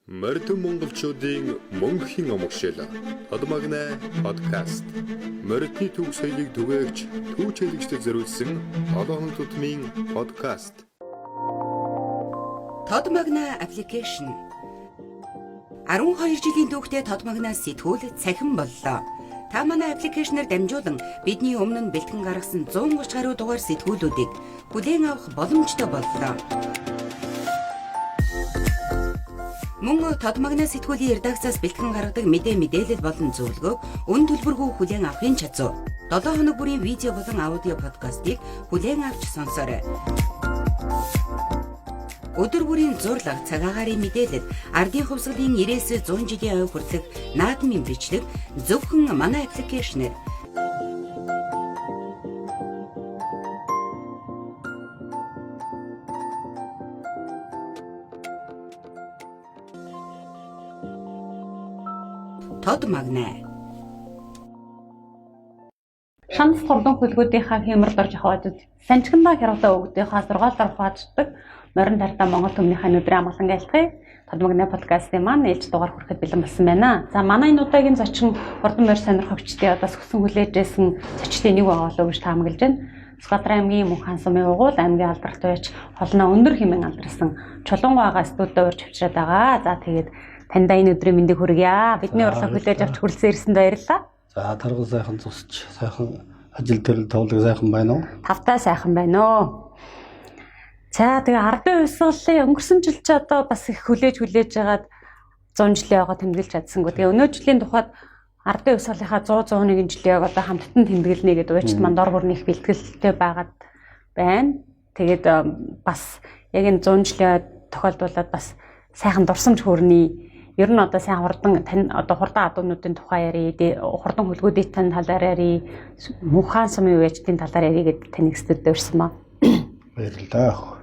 Морьтой монголчуудын мөнхийн омогшил Тодмагнай подкаст. Морьтны төв соёлыг түгээгч түүч хэлэгчдэд зориулсан олонх тутмын подкаст. Тодмагнай аппликейшн 12 жилийн түүхтэй Тодмагнай сэтгүүл цахим боллоо. Та манай аппликейшнээр дамжуулан бидний өмнө нь бэлтгэн гаргасан 130 гаруй дугаар сэтгүүлүүдийг хүлээн авах боломжтой боллоо. Мөн Тодмагнай сэтгүүлийн редакцаас бэлтгэн гаргадаг мэдээлэл болон зөвлөгөөг үн төлбөргүй хүлээн авахын чадвар. 7 хоног бүрийн видео болон аудио подкастыг хүлээн авч сонсоорой. Өдөр бүрийн зурлаг, цагаагаарын мэдээлэл, ардын хувьсгалын 90-100 жилийн ой хүртэлх наадмын бичлэг зөвхөн манай аппликейшнээр. Тодмагнай. Шанс хурдан хөлгүүдийнхаа хэмэрд орж хаваадад санчгандаа хяргалаа өгдийнхаа сургаалаар хуваачдаг морин тартаа Монгол төмнийхээ өдрийн амгалан айлтгая. Тодмагнай подкастын маань ээлж дугаар хүрэхэд бэлэн болсон байна. За манай энэ удаагийн зочин хурдан морь сонирхогчдын одоо сүгсэн хүлээжсэн зочлын нэг байгаа болов уу гэж таамаглаж байна. Сүхбаатар аймгийн Мөнхаан сумын угуул аймгийн алдарт байж холноо өндөр хэмээн алдарсан Чулуунгаагаа студид урьж авчираад байгаа. За тэгээд таньда энэ өдрийн мэндийг хүргье. Бидний урилга хүлээж авч хүрэлцэн ирсэнд баярлалаа. За таргал сайхан зусч сайхан ажил төрөл тоглог сайхан байна уу? Тавтай сайхан байна уу? За тэгээ ардын хувьсгалын өнгөрсөн жил ч одоо бас их хүлээж байгаад 100 жилийн байгаа тэмдэглэж чадсангүй. Тэгээ өнөө жилийн тухайд ардын хувьсгалынхаа 100-101 жилийн одоо хамттан тэмдэглэнэ гэдэг уучид манд ор бүрний их бэлтгэлтэй байгаад байна. Тэгээд бас яг энэ 100 жилийн тохиолдуулаад бас сайхан дурсамж хүрний. Ер нь одоо сайн хурдан одоо хурдан адуунуудын тухай ярий, хурдан хөлгүүдийн талаар ярий, Мөнхаан сумын үеичдийн талаар ярий гэдэг таныг студид урьсан ба. Баярлалаа.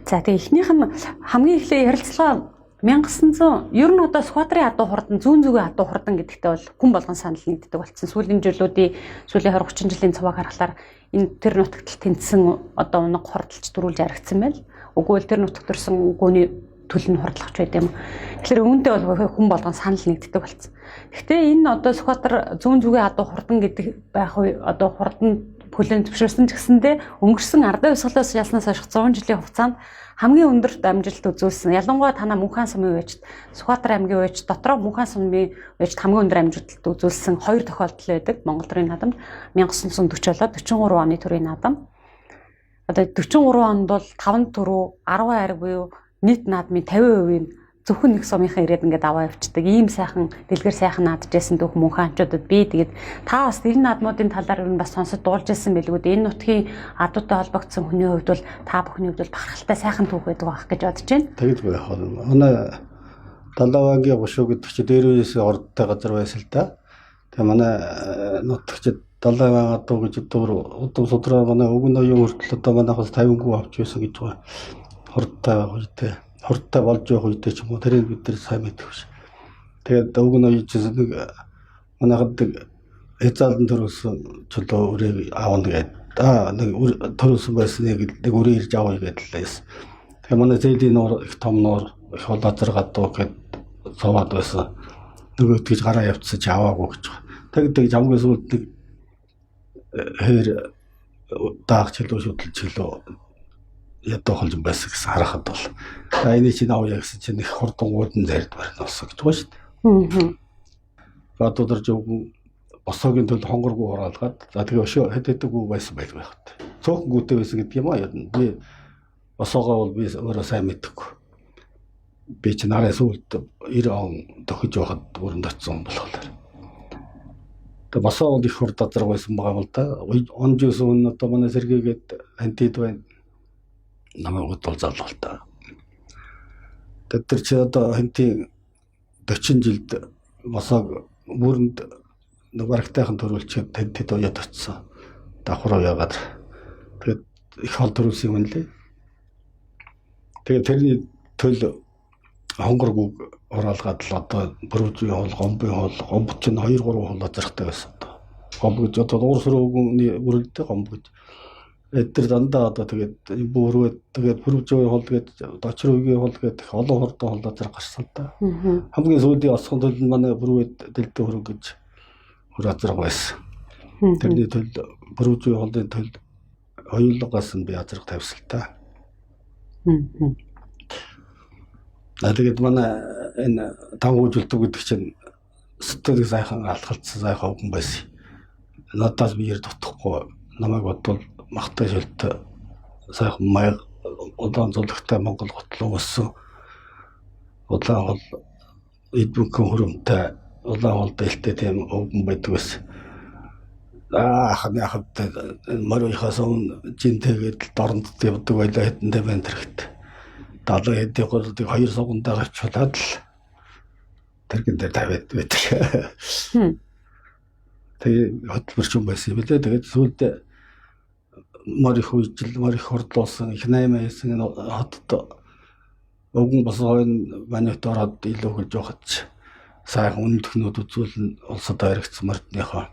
За тэгээ эхнийх нь хамгийн эхлээ ярилцлага 1900 ер нь одоо Сүхбаатарын адуу хурдан, зүүн зүгийн адуу хурдан гэдэгтээ бол хүн болгон санал нэгддэг болсон. Сүүлийн 20 30 жилийн цаваг харахаар энэ тэр нутагт тэнцсэн одоо унаг хурдалж дөрүүлж харагдсан байл. Үгүй бол тэр нутагт төрсэн гүний төлөв нь хурдлах ч байд юм. Тэгэхээр үүнтэй бол хүн болгон санал нэгддэг болсон. Гэхдээ энэ одоо Сүхбаатар зүүн зүгийн адуу хурдан гэдэг байх уу одоо хурдан хүлээн зөвшөөрсөн ч гэсэндээ өнгөрсөн ардын хувьсгалаас ялснаас хойш 100 жилийн хугацаанд хамгийн өндөр амжилт үзүүлсэн. Ялангуяа танаа Мөнхаан сумын үеичд Сүхбаатар аймгийн үеичд дотроо Мөнхаан сумын үеичд хамгийн өндөр амжилт үзүүлсэн хоёр тохиолдол байдаг. Монгол төрийн наадамд 1940 болоод 43 оны төрийн наадам. Одоо 43 онд бол 5 төрөө 10 ариг буюу нийт наадмын 50% зөвхөн нэг сумынхаа ирээд ингээд аваа явцдаг. Ийм сайхан дэлгэр сайхан наадажсэн дөх Мөнхаанчуудад би тэгээд та бас энэ наадмуудын талаар юу бас сонсож дуулж ирсэн байлгүй. Энэ нутгийн адуутай холбогдсон хүний хувьд бол та бүхний хувьд бол бахархалтай сайхан түүх байдаг байх гэж бодож байна. Тэгэд байх уу. Манай Далавангийн гушуу гэдэг чи дээр үеэс ордтой газар байсан л да. Тэгээ манай нутагчид Далаван адуу гэж удам судраа манай өвгөн ноён хүртэл одоо манайхаас 50 авч байсан гэж байгаа. Хурдтай болж явах үедээ ч юм уу тэрийг бид нар сайн мэддэг ш. Тэгээд өвгөн оёжсэн нэг манайхад эзаалдан төрүүлсэн чулуу өрөө аавна гэдэг. Нэг төрүүлсэн байсан нэг өрөө ирж авъя гэдэг лээс. Тэгээ манай зээлийн нуур их том нуур их холоозор гадуу гэд суугаад байсан. Нөгөө тэгж гараа явцсан чи аваагүй гэж байгаа. Тэгж хамгийн сүүлд нэг хэр даах чөлөө шүтэл чөлөө ядуу холж байсан гэсэн харахад бол энэ чинь авъя гэсэн чинь их хурдан уудан зард барьна болсон гэж байгаа шүү дээ. Гадуудар зөвхөн босоогийн төлд хонгоргүй хураалгаад за тэгээ өшөө хэдэдэг үү байсан байх байхад. Цөөхөн гүтэй байсан гэдэг юм аа ер нь. Би босоогоо бол би өөрөө сайн мэддэггүй. Би чи нарийн сүлд 90 он тохиж байхад өрөнд очсон болохоор. Тэгээ босоо бол их хурд азар байсан байгаа юм л да. Он жиус өмнө одоо манай сэргээгээд антид байна. Намайг бол залуултаа. Тэр чи одоо хэнтийн 40 жилд босоог бүрэнд нэг барагтайхан төрүүлчихэд тэд уяад очсон. Давхар уяагаад тэгээд их хол төрүүлсэн юм лээ. Тэгээд тэрний төл хонгоргүй хураалгаад л одоо бүрүүжийн хол, гомбын хол, гомбот чинь 2-3 хол зарахтай байсан одоо. Гомб гэж одоо уурсруугийн бүрэлдээ гомб гэж. эдгээр дандаа одоо тэгээд бүрвээ тэгээд бүрвжийн хол тэгээд дочор үеийн хол гэдэг олон хурдан холдоо зэрэг гарсан да. Хамгийн сүүлийн осхон төлөв нь манай бүрвээ дэлдээ хөрөнгө гэж хөр азраг байсан. Тэрний төлөв бүрвжийн холын төлөв хоёулгаас нь би азраг тавьсалтай. Тэгээд манай энэ таван хүжилтөг гэдэг чинь сэтгэл сайхан алхалцсан сайхан хүн байсан. Надаас биеэр дутхгүй намайг бодвол махтай шилтэй сайхан маяг удаан зулагтай Монгол готлон өссөн. Удаан хол эдбүкэн хөрөмтэй удаан хол дэлтэй тийм өвгөн байдаг байсан. Ханы хавтай марийнхаас жинтэйгээд дорнд явдаг байлаа хэдэндээ байна тэрэгт. 70 хэдийн голдыг 2 сугандаа авчулаад л тэрхэн дээр тавиад байдаг. Тэгээ хөтөлбөрч юм байсан юм лээ. Тэгээд сүүлд марих үежил марих хордлоосон их 8 хэсэн хотод өвгөн босгойн манайд ороод илүү хөлж явахад сайхан үнэлтгнүүд үзүүлэн улсад харигдсан мордныхоо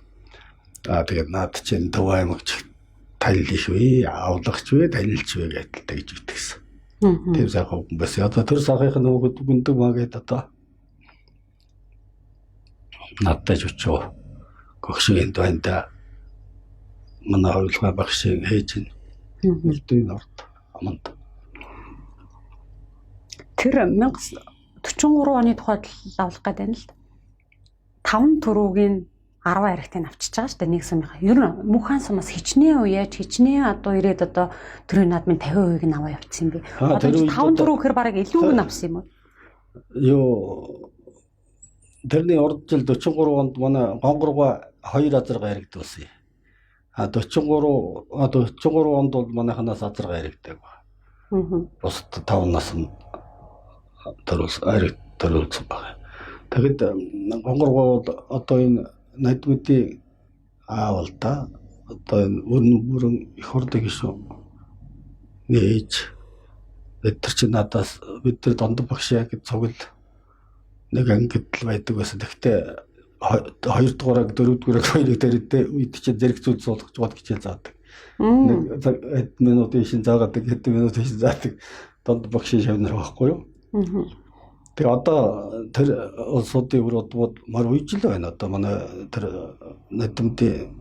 тэгээд наад чинь төв аймагч танилж вэ, авлагч вэ, танилж вэ гэдэл тэгж итгэсэн. Тэр сайхан хүн байсан. Одоо тэр сайхын нөгөөд гүндэг магээд одоо надтай ч очоо гогшинд байна да. Манай хойлгой багшийн хээж мөрдийн орд аманд. Тэр 1943 оны тухайд авлах гэдэг нь л 5 төрөгийн 10 аригтыг авчиж байгаа шүү дээ нэг сумынхаа. Ер нь мөнхөн сумаас хичнээн уяаж хичнээн одоо ирээд одоо төрийн наадмын 50% нь аваа явцсан юм би. Одоо 5 төрөг гэхэр бараг илүүг нь авсан юм уу? Йоо тэрний урд жил 43 онд манай гонгоргоо 2 азарга яригдуулсан. 43 онд бол манайханаас азарга яригдаг. Бусд 5 наснд төрүүлсэн байна. Тэгэд гонгоргоо одоо энэ найдмуудын аавал да одоо энэ бүрэн их хурлыг гişүү нээж бид нар чи надаас бид нар дондон багш яг цогл нэг ангид л байдаг байсан. Тэгтээ 2 дугаараа 4 дугаараа хоёрыг дээрээ үед чи зэрэг зүйл суулгаж гоод хичээл заадаг. Нэг хэд минутын шин заагаад хэд минутын шин заадаг дондон багшийн шавнар байхгүй юу? Тэгээ одоо тэр улсуудын өрөөдүүд мар үйжил байна. Одоо манай тэр найдмуудын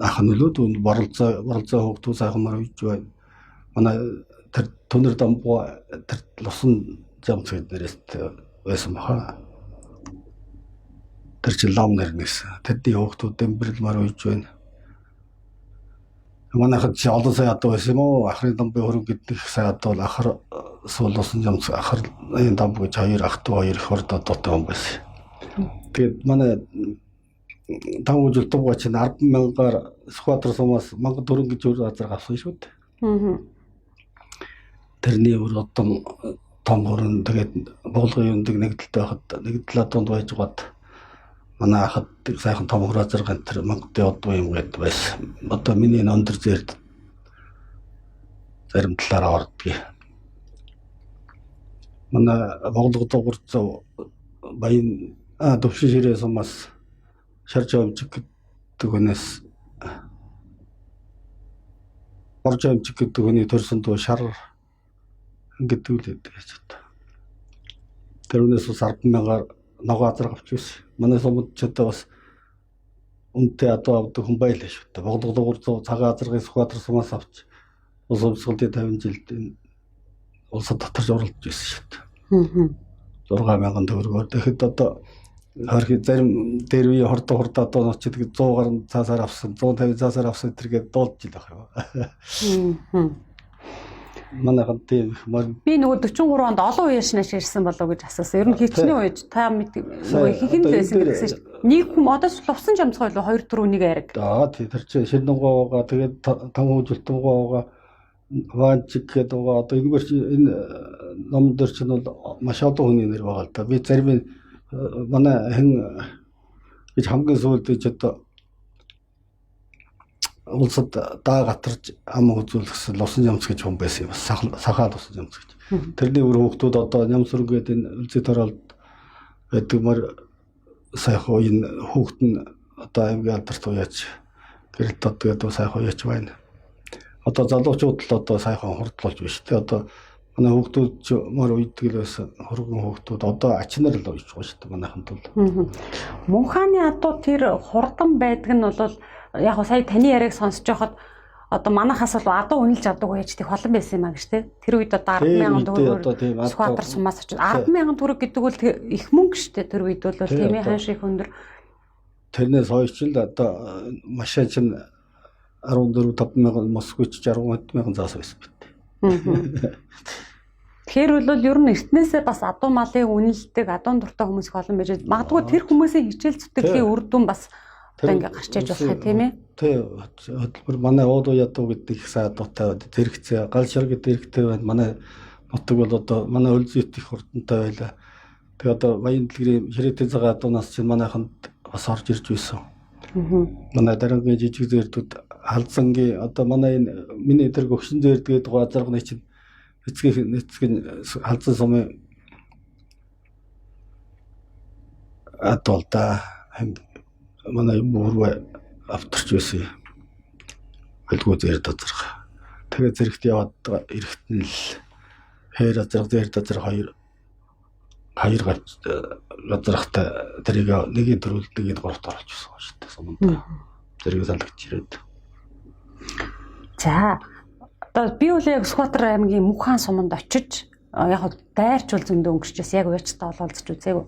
ах нөлөөд боролцоо хөгтөө сайхан мар үйж байна. Манай тэр түнэр дамбуу тэр лусан замц гэднээс байсан баха. Тэр чинь лам нэрнээс тэдний хөгтүүд дэмбэрл мар үйж байна. Манайхад чи олон сая ядуу байсан юм уу? Ахрын дамбын хөрөнгө гэдэг сая ядуу бол ахар суулсан замц ахар энэ дамб гэж 2 ах 2 их хордоо дутаа юм байсан. Тэгээд манай 5 жил дугаа чинь 10,000-аар Сүхбаатар сумаас Монгол хөрөнгө гэж өөр азар авсан шүү дээ. Тэрний өөр одон том хөрөнгө тэгээд боолгын юундаг нэгдэлтэй байхад нэгдлээ донд байж гоод манай ахад сайхан том хөр азар гантэр Монголын одон юм гээд байсан. Одоо миний өндөр зэрд зарим талаараа ордгийг. Манай боолгод дуурцаа баян төвшин ширээ сумаас шарж амжиг гэдэг хүнээс орж амжиг гэдэг хүний төрсөн дөө шар гэдэг үл гэдэг гэж байна. Тэр үнээс бас 10,000-аар ногоо азар авч байсан. Манай сумд ч одоо бас үнэтэй адуу авдаг хүн байлаа шүү дээ. Боолгод дуурцаа цагаан азаргын Сүхбаатар сумаас авч улс өмсгөлтийн 50 жилд улсад татарч оролцож байсан шүү дээ. 6,000 төгрөгөөр. Тэгэхэд одоо харин зарим дээр үе хордоо одоо нууч гэдэг 100 гаруй цаасаар авсан, 150 цаасаар авсан тэргээд дуулж ил ах юм. Манайхан тийм би нөгөө 43 онд олон уяашнаас ирсэн болов гэж асуусан. Ер нь хичнээн уяж та нөгөө хихэн л байсан гэсэн чинь нэг хүм одоо лувсан жамцгой л 2 4 1 ариг. Тэр чинь Шинэнгоогоо тэгээд там хөөжилтөнгоогоо Ванчик гэдэг одоо энэ ном дээр чинь бол маш олон хүний нэр байгаа л да. Би зарим манай хэн гэж хамгийн сүүлд ч одоо улсад даа гатарч ам үзүүлсэн лусан ямц гэж хүн байсан юм. Сахаа лусан ямц гэж. Тэрний өөр хүүхдүүд одоо нямсргээд энэ үлзий тороолд байдаг мөр сайхан энэ хүүхд нь одоо аймгийн алдарт уяач гэрэлт одоо сайхан уяач байна. одоо залуучууд л одоо сайхан хурдлуулж байна шүү дээ. Одоо манай хүүхдүүд ч мөр үйдэг л байсан хөргөн хүүхдүүд одоо ачнаар л үйж байгаа шүү дээ манайхан тул. Мөн хааны адуу тэр хурдан байдаг нь бол яг сая таны яриаг сонсож байхад одоо манайхаас бол адуу үнэлж авдаг байж тийг холон байсан юм а гэж тий. Тэр үед одоо 10,000 төгрөгөөр Скватер сумаас очиж 10,000 төгрөг гэдэг бол их мөнгө шүү дээ. Тэр үед бол тийм ээ хаан шиг өндөр. Тэрнээс хойш л одоо машин чинь 14-5,000 Москвич 60,000 заасан байсан бит. Тэгэхээр бол ер нь эртнээсээ бас адуу малын үнэлдэг, адуун дуртай хүмүүс их олон байж магадгүй тэр хүмүүсийн хичээл зүтгэлийн үр дүн бас одоо ингээ гарч иж болох тийм ээ. Тийм. Хөтөлбөр манай уудуу ядуу гэдэг их сайн адуутай зэрэгцээ гал ширэг зэрэгтэй байна. Манай нутаг бол одоо манай өлзөт их хурдантай байлаа. Тэгээ одоо баян дэлгэрийн ширээтэй цагаан адуунаас чинь манайханд бас орж ирж байсан. Манай дараагийн жижиг зээрдүүд халдсангийн одоо манай энэ миний тэр гөгшин зээрдгээд байгаа зарганы чинь эцгийн халдсан сумын адуулда манай мөрөө авторч байсан. Өлгөө зээрд азарга. Тэгээ зэрэгт яваад эрэхт нь л хээр азарга зээрд азарга хоёр газархтай тэрийг нэгийн төрүүлдэг энэ гуравт оруулж байсан шүү дээ суманд. Зэрэг салгаж ирээд. За одоо би бол яг Скватер аймгийн Мөнх хаан суманд очиж яг дайрч бол зөндөө өнгөрчөөс яг уячтаа ололцож үзээгүй.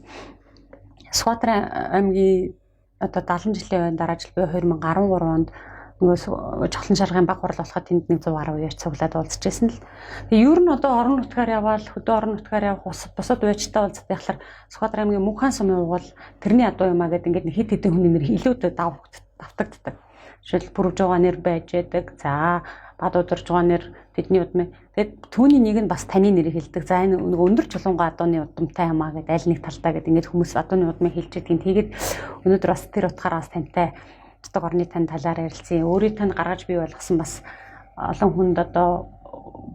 Скватер аймгийн одоо 70 жилийн дараа жил буюу 2013 онд нөгөө жолон шаргын баг хурал болоход тэнд нэг 110 уяч цуглаад уулзж байсан л. Тэгээ ер нь одоо орон нутгаар явбал хөдөө орон нутгаар явах бусад уячтаа уулзах байхлаар Скватер аймгийн Мөнх хаан сумын угуул тэрний адуу юм а гэдэг ингээд хит хитэн хүний нэр илүүдэд давтагддаг. Жишээл бүрж байгаа нэр байж байдаг. За бад удирж байгаа нэр тэдний удмын. Тэгээд түүний нэг нь бас таны нэрийг хэлдэг. За энэ нэг өндөр чулуунгаа адууны удамтай юм а гэдэг аль нэг талдаа гэдэг ингээд хүмүүс адууны удмыг хэлж идэгин. Тэгээд өнөөдөр бас тэр утгаараа бас тантай цэцэг орны тань талаар ярилцсан. Өөрийн тань гаргаж бий болгосон бас олон хүнд одоо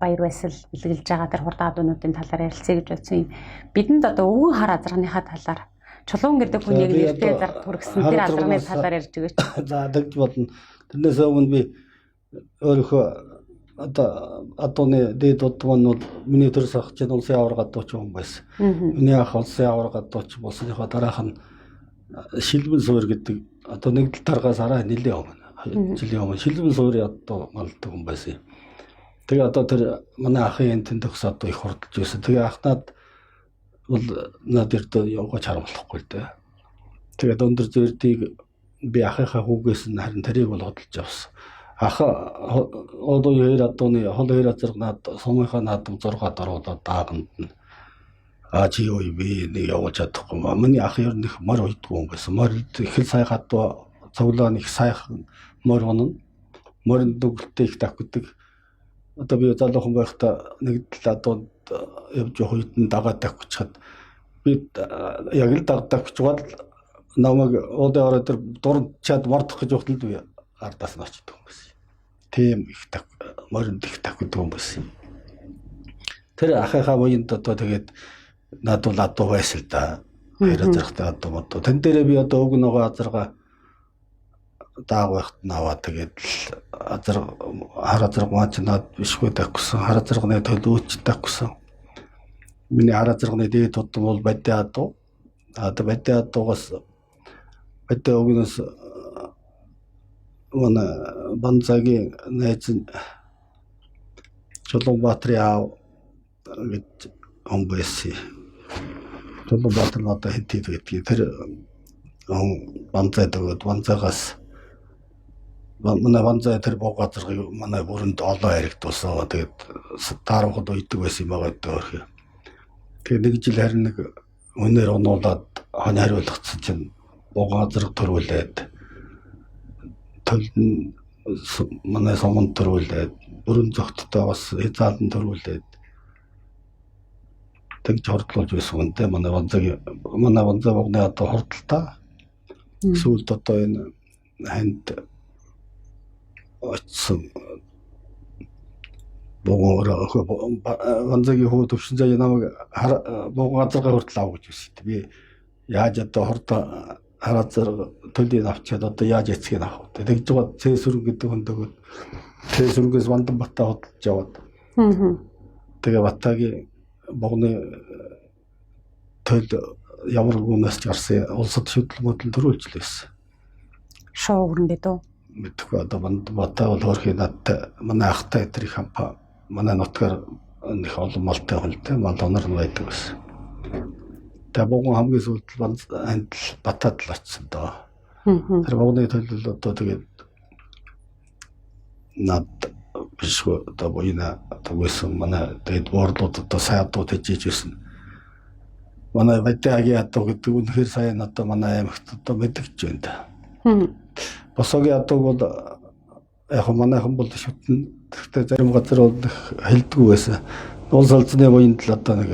баяр баясгал бэлгэлж байгаа тэр хурдан адуунуудын талаар ярилцъя гэж бодсон юм. Бидэнд одоо өвгөн хар азаргныхаа талаар чулуун гэдэг хүн яг нэртэй зард хүргэсэн тэр алдарны талаар ярьж өгөөч. За тэгж бодно. Тэрнээс өмнө би өөрийнхөө одоо адууны дээд удам нь бол миний төрс ах чинь улсын аварга адууч хүн байсан. Миний ах улсын аварга адууч болсныхоо дараах нь шилбэн суур гэдэг одоо нэг таргаас арай нэлээ өмнө жилийн өмнө шилбэн суурь одоо малдаг хүн байсан. Тэгээ одоо тэр манай ахын тэнд төгс одоо их хурдж байсан. Тэгээ ахнаад бол надад явгаач харамлахгүй л дээ. Тэгээд өндөр зөрдийг би ахыхаа хүүгээс нь харин тэрийг бол хөдөлж авсан. Ах одоо хоёр адууны хол хоёр азаргнаад сумынхаа наадам 6 даруудаад дааганд нь чи юу би нэг явуулж чадахгүй. Миний ах ер нь их мор уйдгүй юм байсан. Мор их л сайхан адуу цуглаа их сайхан мор онно. Морин дүгэлтэй их тавьдаг. Одоо би залуухан байхдаа нэг л адууд явж явах үед нь дагаад тавьчихад би яг л давчихвал намайг одоо ороод тэр дурчаад мордох гэж ухтал би ардаас нь очдөг юм байсан. Тийм их моринд их тавьдаг юм байсан. Тэр ахыхаа моёнд одоо тэгээд надад адуу байсан л да. Хоёр азаргатай адуу мод. Тэн дээрээ би одоо өг нөгөө азарга дааг байхад наваа тэгээд хар азарга маач над бишгүй тавьсан. Хар азарганы төлөөч тавьсан. Миний хар азарганы дээд удам бол бадди адуу. Одоо бадди адуугаас бадди өгнөөс манай Банзагийн найз Чулуунбаатарын аав гэж он байсан. Чулуунбаатар надад хэдий гэдгийг тэр Банзад өгөөд Банзагаас манай Банзаа тэр богоозрыг манай бүрэнд олоо харигдуулсан. Тэгээд таарахад үйдэг байсан юм байгаа дөөрхий. Тэгээд нэг жил харин нэг өнөр онуулаад хань хариулгацсан чинь богоозрыг төрүүлээд төлн манай суманд төрүүлээд бүрэн зөгттэй бас хязаалан төрүүлээд тэгж хордлуулж байсан үнтэй манай Банзаа богны одоо хордолтой сүүлд одоо энэ ханд очсон Банзагийн хүү төвшин зай намайг богоозрыг хүртэл авах гэж байсан. Би яаж одоо хордоо хараазар төлийг авчиад одоо яаж эцгийг авах вэ? Тэгж байгаа цэсүр гэдэг хүндөгөө Тэгээ сүргээс Вандан Батаа хөдөлж яваад. Тэгээ Батагийн богны төл ямар гүнээс ч гарсан улсад шүтлэг модлон төрүүлж лээсэн. Шоу өрөндөө дөө. Мэдгүй одоо Вандан Батаа бол хөрхийн надтай манай ахтай тэр их хампа манай нутгаар нэг олон малтай хөлтэй мал онор нь байдаг байсан. Тэгээ богн хамгийн сүүлд Батаад л очсон доо. Тэр богны төлөл одоо тэгээд над бишгүй одоо буйна одоо байсан манай тэгээд борлууд одоо сайн адуу тэжиж байсан. Манай Батаагийн адуу гэдэг үнэхээр сайн одоо манай аймагт одоо мэдгэж байна да. Босогийн адуу бол яг манайхан бол шүтэн гэхдээ зарим газар бол хэлдэггүй байсан. Улс олзны буйнд л одоо нэг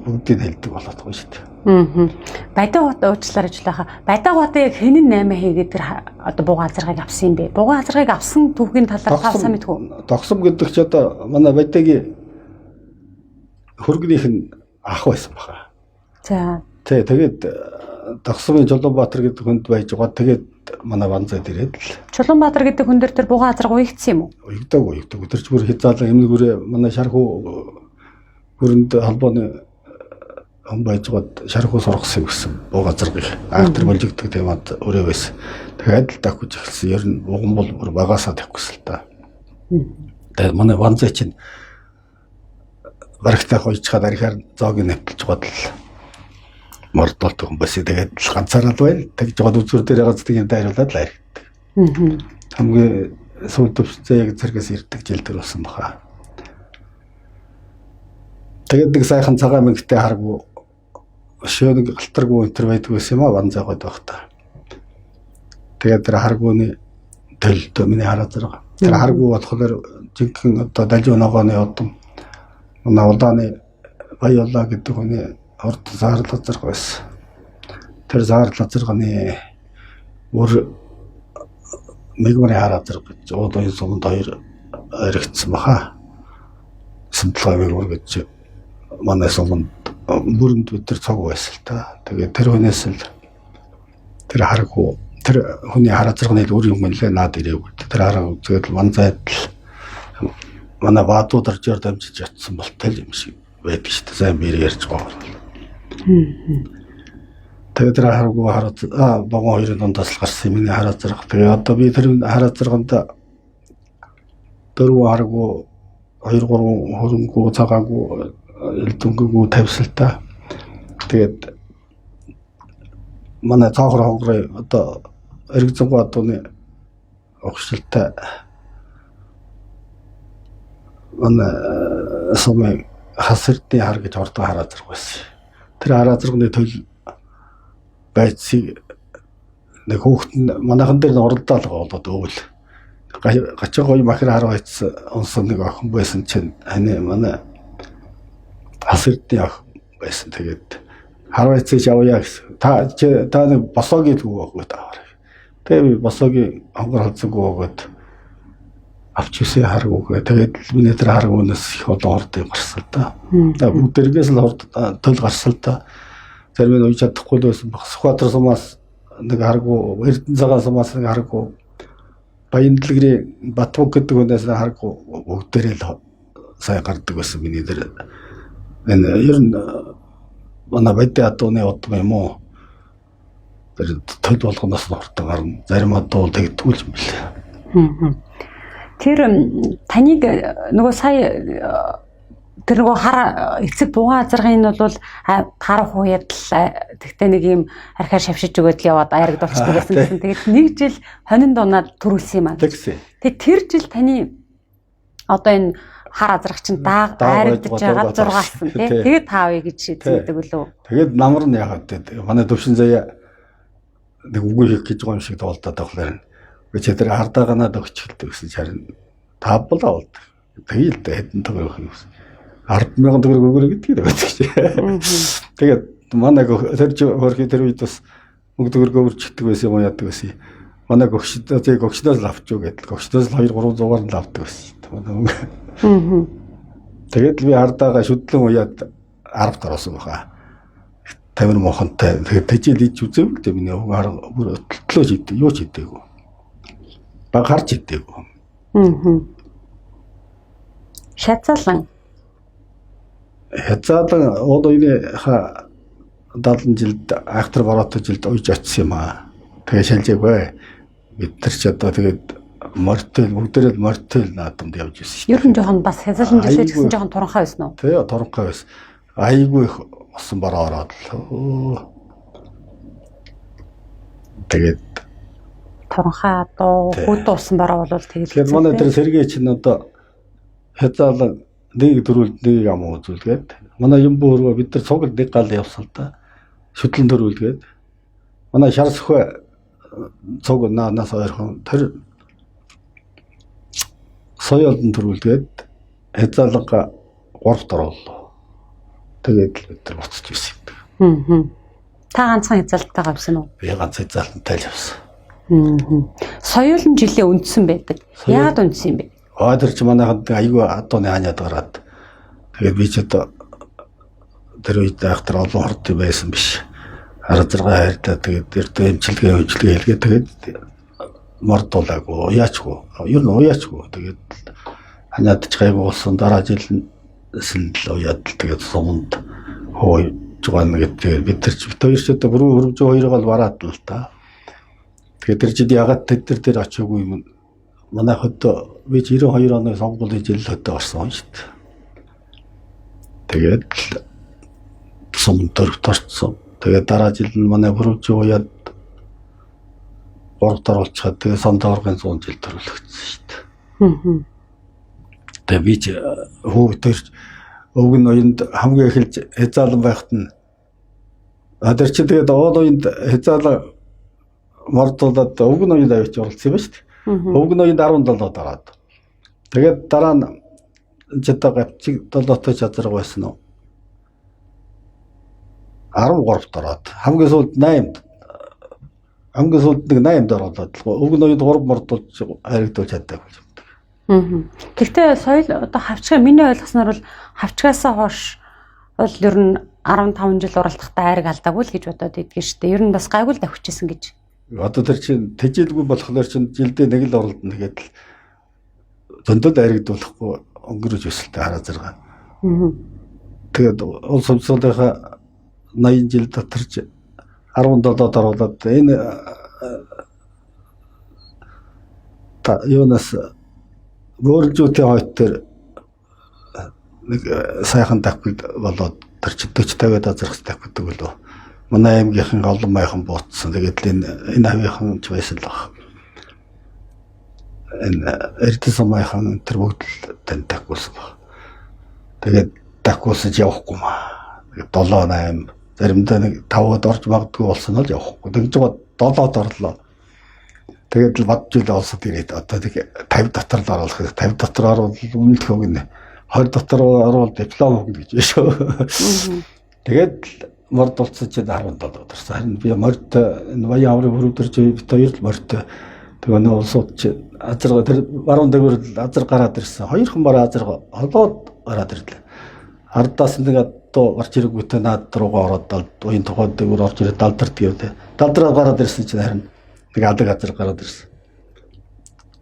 бүгдийг хэлдэг болоод байгаа шүү дээ. Баядаг хот уучлаарай жуулааха. Баядаг хотыг яг хэн нь 8 хийгээд тэр одоо буга азаргыг авсан юм бэ? Буга азаргыг авсан түүхийн талаар таасан мэдгүй. Догсом гэдэг чи одоо манай Баядагийн хөргөнийх нь ах байсан баха. За. Тэгээд Догсомын Чулуунбаатар гэдэг хүнд байж байгаа. Тэгээд манай Ванзад ирээд л. Чулуунбаатар гэдэг хүн дээр тэр буга азарг уягдсан юм уу? Уягдаг. Тэр ч бүр хязаалан эмнэг үрээ манай шархуу хөрөнд холбооны он байж гоод шархуу сургасан гэсэн буга азаргыг артер болжигддаг темад өрөө байсан. Тэгээд л давхиж эхэлсэн. Ер нь уган бол бүр багасаа тавьчихсан л та. Тэгээд манай Ванзад чинь барагтай хойчхад арихаар зоог нэвтэлж гоод л мордолт юм баси тэгээд ганцаараа л байна. Тэгж жоод үзүр дээр ганцдаг юм дайруулаад л аригддаг. Хамгийн сүүл төвчтэй яг зэрэгс ирдэг жил төр болсон баха. Тэгээд нэг сайхан цагаан мэгтэй харгу шөөг галтаргүй өнтер байдаг байсан юм а Ванзаад байхдаа. Тэгээд тэр харгууны төлөлтөө миний хараад байгаа. Тэр харгуу болохоор жинхэнэ одоо далжуу ногооны одон манай удааны Баяолаа гэдэг хүний орд заарл азарга байсан. Тэр заарл азарганы өөр мэгмэрийн хараад гэж уудын сумд хоёр эргэцсэн баха. Сэнтлэг мэгмэр гэж манай сумд бүрэнд бид тэр цог байсан л та. Тэгээд тэр хүнээс л тэр харгуу тэр хүний хараад азарганы өөр юм нэлээ наад ирээгүй. Тэр хараа үзгээд Ванзаад манай баадууд оржоор дамжиж ятсан болтой юм шиг байдаг шүү дээ. Сайн биер ярьж байгаа. Тэгээд тэр харгуу хараад богон хоёрын дундаас л гарсан миний хараад зарах. Тэгээд одоо би тэр хараад зарганд дөрвөн харгуу 2 3 хөрөнгөө цагаагүй элдөнгөө тавьсалтай. Тэгээд манай цаахар хонгорын одоо эргэцэнгүү адууны огшилтай манай сумын хасэрдний хар гэж ордог хараад зарах байсан. Тэр хараад зарганы төл байцыг нэг хүүхэд манайхан дээр оролдоод болоод өвөл гачаа гоё махир хараа байц онсон нэг охин байсан чинь ани манай хасэрдний ах байсан. Тэгээд хараа байцыг авъя гэсэн. Та нэг босоогийн дүү өгөөд аваарай. Тэгээд би босоогийн хонгор халзангүй өгөөд авчижсэн харгуугаа. Тэгээд миний тэр харгуунаас их олон хорд юм гарсан л да. Бүгдэргээс л хорд төл гарсан л да. Зарим нь уйж чадахгүй л байсан баг. Сүхбаатар сумаас нэг харгуу, Эрдэнэ цагаан сумаас нэг харгуу, Баяндлэгрийн Батбог гэдэг хүнээс нэг харгуу бүгдээрээ л сайн гардаг байсан миний тэр. Энэ ер нь манай Баядын адууны удам юм уу? Тэр төл болгоноос нь хортон гарна. Зарим адуу тэгдэггүй юм билээ. Тэр таныг нөгөө сая тэр нөгөө хар эцэг буга азаргын нь бол харах үед л тэгтээ нэг юм архиар шавшиж өгөөд л яваад аярагдуулчихдаг байсан гэсэн. Тэгээд нэг жил хонин дунаад төрүүлсэн юм аа. Тэгээд тэр жил таны одоо энэ хар азарх чинь дааг аярагдж байгаа 6-сан тий. Тэгээд таавь гэж шийддэг үлээ. Тэгээд намар нь яхад манай төвшин заяа нэг үгүй хийх гэж байгаа юм шиг тоолдоод байгаа юм. Чи тэр хардааганаад өгч хэлдэг гэсэн чарна. Тавбалаа болд. Тэгээл хэдэн төгрөг юм. 10,000 төгрөг өгөрөө гэдгийг байдаг чи. Тэгээд манай тэр хөрхи тэр үед бас мөнгө төгрөг өгөрчдөг байсан юм яадаг байсан. Манай гөгшнөөс л авч юу гэдэл. Гөгшнөөс л 2-300-аар нь авдаг байсан. Тэгээд би хардаага шүтлэн уяад 10 дарсан баха. Тамир мохонтой. Тэгээд тэжил ич үзээгүй дээ миний өөр өтлөө хийдэг. Юу ч хийдэггүй. Баг харж хийдэггүй. Шатаалан Хязгаалan одоо энэ 70 жилд актер бороотой жилд уйж очсон юм аа. Тэгээ шалжаагүй. Бид нар ч одоо тэгээд мортел бүгдээрээ мортел наадамд явж ирсэн шүү. ер нь жоохон бас хязгаалan жилээ гэсэн жоохон туранхай байсан уу? Тэгээ торонхой байсан. Айгүй их усан бороо ороод л. Тэгээд Туранхай одоо хүүд усан бараа бол тэгэл. тэгэхээр манай тэр Сергей чинь одоо хязгаалan нэг дөрүүлд нэг ам үзүүлгээд манай юм бөөрөө бид нар цуглал нэг гал явсан л да. Шүтлэн дөрүүлгээд манай шарсхой цуг наанаас ойрхон тэр соёлын төрүүлгээд хязгаалга 3-т оруулаа. Тэгээд бид нар буцаж ирсэн юм. Та ганцхан хязгаалтайгаа авсан уу? Би ганц хязгаалттай л явсан. Соёлын жилээ үндсэн байдаг. Яагаад үндсэн юм бэ? Тэр чи манайхад айгүй адууны ханиад гараад. Тэгээд би ч одоо тэр үед ахтар олон хорд байсан биш. 16 хайртай тэгээд эрдээ эмчилгээ хэлгээ тэгээд мордуулаагүй яачгүй. Ер нь уяачгүй. Тэгээд ханиад ч гайгүй болсон дараа жил л уяад тэгээд суманд хөөж байгаа гэдэг бид нар ч бид хоёр ч одоо бүрэн хөрвж хоёроо л бараад л та. Тэгээд тэр жид ягаад тэд нар дээр очиагүй юм. Манай хот би 92 оны сонгуулийн жил хөтө орсон шүү дээ. Тэгээд суманд төрсөн. Тэгээд дараа жил нь манай бүрвж уяад 3-т оруулчихад тэгээд сондооргийн 100 жил төрүүлэгдсэн шүү дээ. Тэгээд би ч хүүхдэрч өвг нь оюунд хамгийн эхэлж хязгаалan байхад нь тэр чи тэгээд оол оюунд хязгаалan мордуулаад өвг нь оюунд авч оролцсон юм ба шүү дээ. Өвг нь оюунд 17-д ороод. Тэгээд дараа нь жидаа гавчиг 7-т чадраг байсан уу? 13-т ороод. Хамгийн сүүлд 8-д. Хамгийн сүүлд нэг 8-д ороод өвг нь оюунд 3 мордуулж харигдуулж чадаагүй. Гэхдээ соёл одоо хавчгаа миний ойлгосноор бол хавчгаасаа хойш бол ер нь 15 жил уралдахдаа айраг алдаагүй л гэж бодоод идэгэн шүү дээ. Ер нь бас гайгүй л давхижсэн гэж. Одоо тэр чинь тэжээлгүй болохоор чинь жилдээ нэг л оролдоно тэгээд л зөндөл айрагдуулахгүй өнгөрөж өсөлтөй хараа зэрэг. Тэгээд улс орнынхаа 80 жил дотор 17-д оруулаад энэ юунаас Өөрөлжүүтийн хойт төр нэг сайхан давхид болоод тэр 40-50-аад азарх давхиддаг болов. Манай аймгийнхан олон майхан буутсан. Тэгээд л энэ авийнхан ч байсан л баг. Энэ эрдэс майхан тэр бүгд л тань давхулсан баг. Тэгээд давхулсаж явахгүй маа. 7-8 заримдаа нэг 5-д орж магадгүй болсон л явахгүй. Тэгж байгаа 7-д орлоо. Тэгээд л бод жил олсод ирээд одоо тэг 50 дотор л оруулах. 50 дотор оруулах өмнөх өгнө. 20 дотор оруулах диплом өгнө гэж шүү. Тэгээд морд болцсон чинь 17 дотор. Харин би морд энэ баян аврын хөрөвдөрж бид хоёр л морд тэгээ нөө улсууд чи азар тэр баруун дээгүүр азар гараад ирсэн. Хоёрхан бараа азар холбоод гараад ирлээ. Ардаас нэг одоо гарч ирэнгүүтээ наад руугаа ороод уян тухайд дээгүүр орж ирээд далдарт гэвдэ. Далдраа гараад ирсэн чинь харин нэг алдаг газар гараад ирсэн.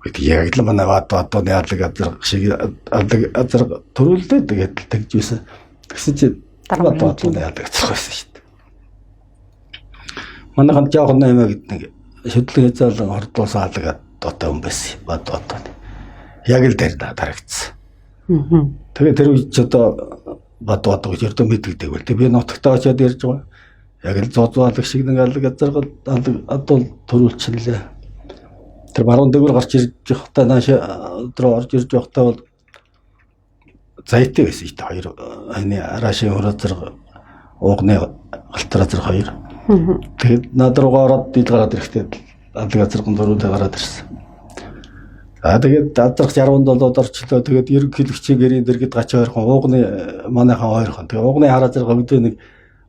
Бид яг л манай одооны алдаг газар шиг алдаг газар төрүүлдэ тэгээд тэгжсэн. Тэгсэн чинь одооны алдаг газар байсан шүү дээ. Манайхан жоохон нэмэ гэдэг нэг шүтлэг хязгаалan хордуулсан алдаг одоотой хүн байсан. Одооны. Яг л дээр дарагдсан. Тэгээд тэр үед ч одоо бод гэж ердөө мэддэг байл. Би нутагтаа очиад ярьж байгаа. Яг л зоозоолог шиг нэг алдаг газар адуул төрүүлчихлээ. Тэр баруун дээгүүр гарч ирж байхдаа наашаа өдрөө орж ирж байхдаа бол зайтай байсан шүү дээ. Хоёр энэ арашийн хөрөзөр уугны алтар газар хоёр. Тэгээд над руугаа ороод дил гараад ирэхдээ алдаг газархан дөрүүдээ гараад ирсэн. Тэгээд азарх 67-д орчлоо. Тэгээд ерөнхийлөгчийн гэрийн дэргэд гач ойрхон уугны манайхан ойрхон. Тэгээд уугны хараа зэрэг өвдөө нэг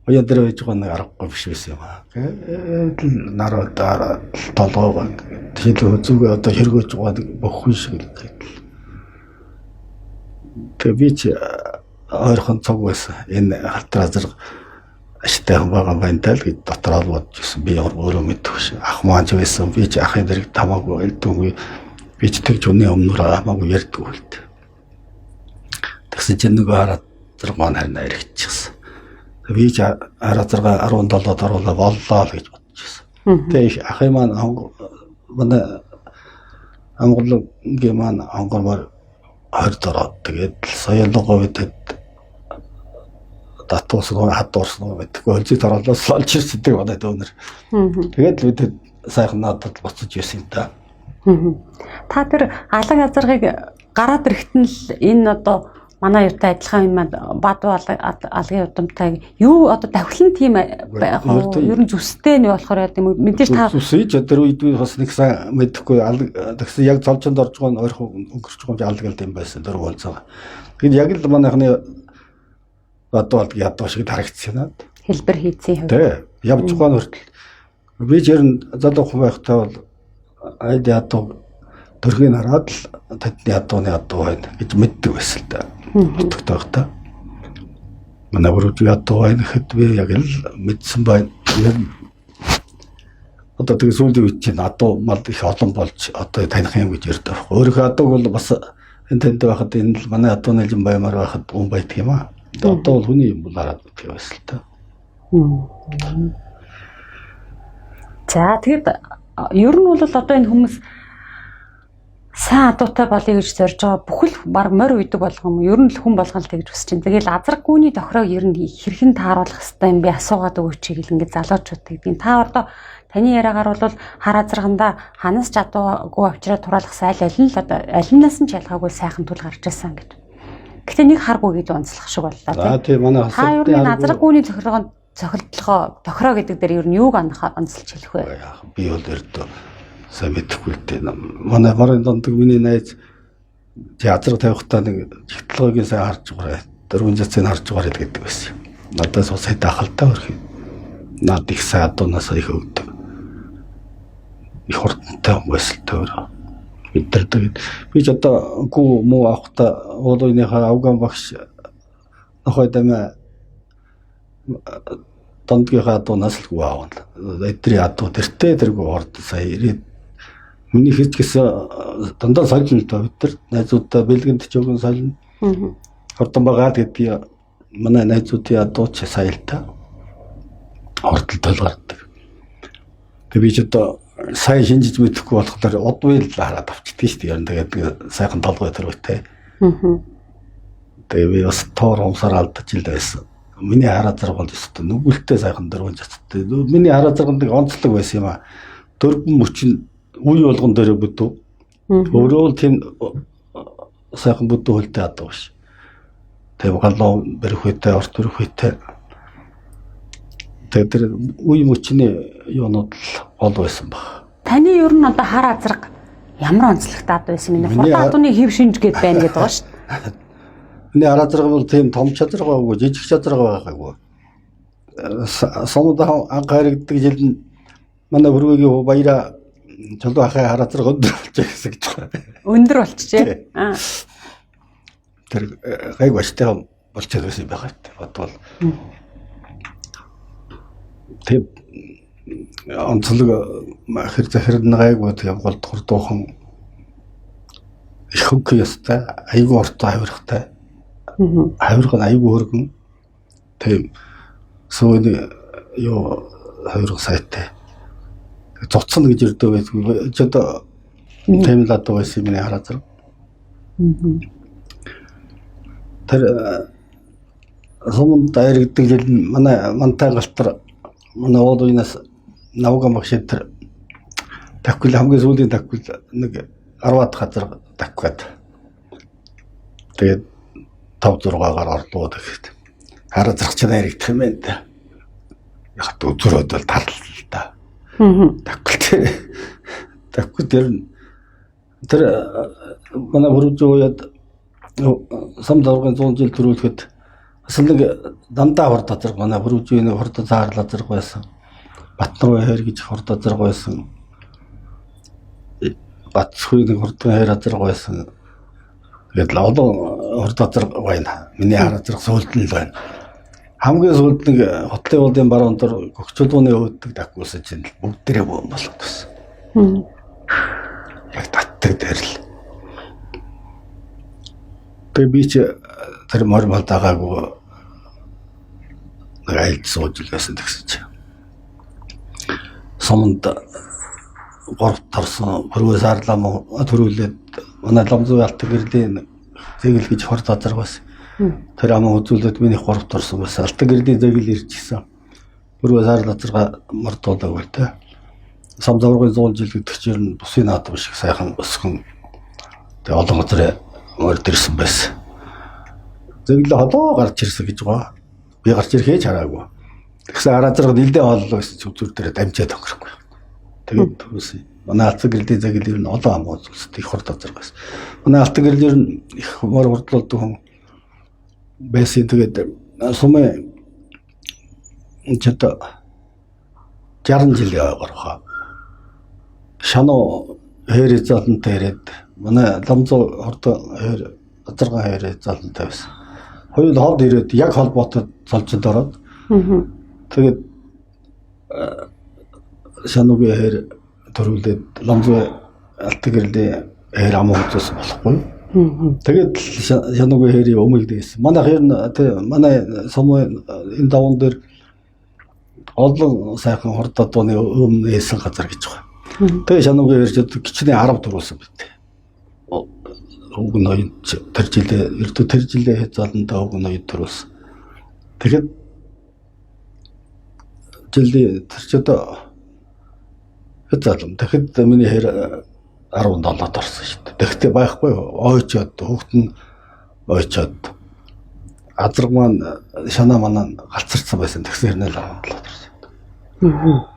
уян дээр байж байгаа нэг аргагүй биш байсан юм аа. Тэгээд нараа дараа толгоо хил зүгээ одоо хэрэгж байгаа нэг боххон шиг л гэдэг. Тэгээд би ч ойрхон цог байсан. Энэ халтар азар аштай хүн байгаа байна тал гэж дотроо бодож ирсэн. Би өөрөө мэдвэш. Ах маань ч байсан. Би ч ахын дэрэг тамаагүй элдэнгүй Би ч тэгж өнөө өмнөр хамаагүй ярьдгүй л дээ. Тэгсэн чинь нөгөө хараад 6 маань харин аригдчихсан. Би ч хараа 6 17-д оруулаа боллоо л гэж бодчихсон. Тэгээ ахын маань манай амгалангийн маань онгормоор 20 ороод тэгээд соёлгоо бидэд татуусгүй хадуурсан гэдэггүй хөлзөд оруулаад олж ирсэн гэдэг бодоод өнөр. Тэгээд л бидэд сайхан надад буцаж ирсэн юм да. Та тэр алан азаргыг гараад ирэхэд нь л энэ одоо манай юутай адилхан юм бадуу алгын удамтай юу одоо давхилан тийм байх уу? Ер нь зүстэй нь болохоор яа гэм мэдээж та зүсэж тэр үед би бас нэг сайн мэдэхгүй тэгсэн яг цолжонд орж байгаа нь ойрхон өнгөрч байгаа юм алгал юм байсан дөрөв болцоо. Тэгээд яг л манайхны бадуу алгын ядуу шиг харагдсан надад. хэлбэр хийцэн хувь. Тэ явж байгаа нь хүртэл би ч ер нь залуу хүн байхдаа бол айд ядуу төрхийг хараад л тэдний ядууны ядуу байна гэж мэддэг байсан л да. Утгатай байхдаа. Манай бүрж ядуу байна гэхэд би яг л мэдсэн байна. Одоо тэгээ сүүлийн үед чинь ядуу мал их олон болж одоо таних юм гэж ярьдаг. Өөрийнхөө ядууг бол бас энэ тэнд байхад энэ л манай ядууны юм баймаар байхад ун байдаг юм аа. Одоо бол хүний юм бол хараад байдаг байсан л та. За тэгэд ер нь бол одоо энэ хүмүүс сайн адуутай болъё гэж зорж байгаа бүхэл баг морь үйдэг болгоом ер нь л хүн болгоно л тэгж хүсэж байна. Тэгэл азраг гүний тохироо ер нь хэрхэн тааруулах хэвээр юм би асуугаад өгөөч гэл ингээд залуучууд гэдэг. Та одоо таны яриагаар бол хар азраганда ханаас ч адуугүй авчраа тураалах сайл аль нь л одоо алинаас нь ч ялгаагүй сайхан тул гарч ирсэн гэж. Гэхдээ нэг харгүй гэдэг онцлох шиг боллоо тийм манай та ер нь азраг гүний цохилтлогоо тохироо гэдэг дээр ер нь юуг онцлж хэлэх вэ? Би бол ердөө сайн мэдэхгүй дээ. Манай марын донд миний найз театрт тавихтаа нэг технологийн сайн харж байгаа. 400-ыг харж байгаа гэдэг байсан юм. Надаас бас хэд ахалтай өрх юм. Наад их сайн адуунаас их өгдөг. Их хурдтай хүмүүс л төөрөө. Мэдэрдэг. Би ч одоо гүү муу авахта уулынхаа авган багш нохой дэмэ дондгийнхаа адуунаас л гүү аавна. Эдрийн адуу тэртээ тэргүй орд сая ирээд миний хийж гэсэн дандаа солино л доо бид нар найзуудтай бэлгэнд ч өгөн солино. Хурдан багаад гэдгийг манай найзуудын адууч саяльтай хурдл толгордог. Тэгээ би ч одоо сайн шинжиж мэдэхгүй болохоор удвал хараад авчдээ шүү дээ. Ер нь тэгээд сайхан толгой төрөйтэй. Тэгээ би бас тоор умсаар алдаж ил байсан. Миний хараа зэрэг бол өстө нүгэлтэй сайхан дөрвөн цацтай. Миний хараа зэрэг онцлог байсан юм аа. Дөрвөн мөчин үе болгон дээр бүдүү. Өөрөө л тийм сайхан бүдүү хөлтэй адуу биш. Тэгээ галуу бэрх үетэй, орт бэрх үетэй. Тэгээ тэр үе мөчний юунууд л гол байсан баг. Таны ер нь одоо хар азраг ямар онцлогтой адуу байсан юм бэ? Хурдан адууны хэв шинж гээд байна гэдэг байгаа шүү дээ. Миний хар азраг бол тийм том чадрагаагүй, жижиг чадрагаа байгаагүй. Сомд анх харагддаг жил нь манай хөрвөгийн баяра чөлөө ахаа хар азраг өндөр болж байсан гэж байна. Өндөр болчихжээ. Тэр гайг баштай болчиход байсан юм байна. Бодвол тэг онцлог хэр захирд гайгүй тэг гол хурдуухан их хөнгө ястай айгүй ортой хавирхтай. Хавирх нь айгүй хөргөн. Тийм сүүний юу хавирх сайтай. Цуцсан гэж ирдэг байсан. Ч одоо тийм л адуу байсан миний хараа зэрэг. Тэр сумд дайрагддаг жил манай мантай галтар манай уулынаас навган багш тэр таквил хамгийн сүүлийн таквил нэг 10-аад газар таквад. Тэгээд 5-6-аар орлоо гэхэд хараа зэрэг ч найрагдах юм байна да. Яг өдрөд бол тарлаа л да. Таквил тэр манай бүрүүжөө яд самд аврагын 100 жил төрүүлэхэд бас нэг дандаа хурд зэрэг манай бүрүүжийн хурд заарлаа зэрэг байсан. Батнар хэр гэж хурд зэрэг байсан. Батсхуйг хурдан хэр зэрэг байсан. Тэгээд олон хурд зэрэг байна. Миний хараа зэрэг сүүлд нь л байна. Хамгийн сүүлд нэг хотлын уулын баруун дор гөгчөлгөөний өөддөг таквилсан чинь бүгдээрээ бөөн болоод байсан. Яг алтдаг дээр л. Тэгээ би ч тэр мормол дагаагүй айлд сууж л байсан гэсэн чи. Суманд 3 тарсан хөрвөөс арлам төрүүлээд манай ламзуу алтдаг гэрлийн зэгэл гэж хор зазар байсан. Тэр амаа үзүүлээд миний 3 тарсан байсан. Алтдаг гэрлийн зэгэл ирчихсэн. Хөрвөөс арлам зазарга мартуулдаг бай тэ. Сам заврагын 100 жил гэдэг чинь бусын наадам шиг сайхан өсгөн тэгээ олон газар морд ирсэн байсан. Зэглээ холоо гарч ирсэн гэж байгаа. Би гарч ирэхээ хараагүй. Тэгсэн хараа зэрэг нэлдээ хооллоо гэсэн чи үзүүр дээр дамжаад өнгөрөхгүй. Тэгээд үгүй. Манай алтдаг гэрлийн зэглэл ер нь олон ам үзүүлсэн их хурд зазар байсан. Манай алтдаг гэрэл ер нь их мор хурдлуулдаг хүн байсан. Тэгээд сумын чад 60 жил яваархаа. Шано хээрээ залантай ирээд манай ламзуу хурдан хээр азарган хээрээ залантай байсан. Хоёул хоол ирээд яг холбоотой залжид ороод. Тэгээд шаногийн хээр төрүүлээд ламзуу алтдаг гэрлийн хээр амаа үзүүлсэн болохгүй. Тэгээд шаногийн хээрийн өмийг дээсэн. Манай хээр манай сумын энэ даван дээр олон сайхан хурдадууны өмнө хийсэн газар гэж байна. Тэгээ шаногийн хээрч гिचний 10 төрүүлсэн бит. Уг нь хоёр тэр жилээ хэд залантай уг нь хоёр төрүүлсэн. Тэгэхэд жилийн тэр ч одоо хэд залан. Тэгэхэд миний хэр 17-д орсон шүү дээ. Тэгэхдээ байхгүй ойчоод хүүхэд нь ойчоод азраг маань шанаа манаа галцарсан байсан. Тэгсэн хэрнээ л 17-д орсон.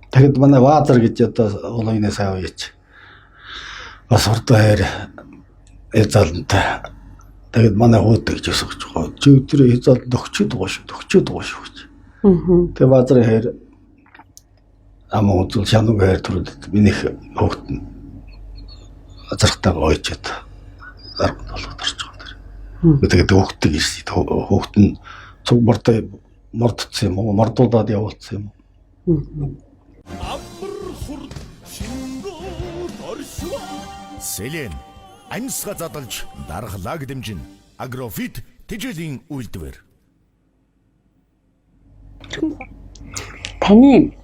Тэгэхэд манай Ваазар гэж одоо улааны сайн үеч бас хурдан хэр залантай. Тэгээд манай хөөдөг гэж өсөж байгаа. Чи өдөр хязал дөгчөд байгаа шүү гэж. Тэгээд Ваазарын хэр амаа үзүүл шаногийн хэр төрөлд минийх хөөд нь азартаа ойчод 17-д орж байгаа дэр. Тэгээд хөөдөг ирсэн. Хөөд нь цуг мордцсон юм уу? Мордуулаад явуулсан юм уу? Селен амьсга задалж дархлааг дэмжин агрофит тэжээлийн үйлдвэр. Таны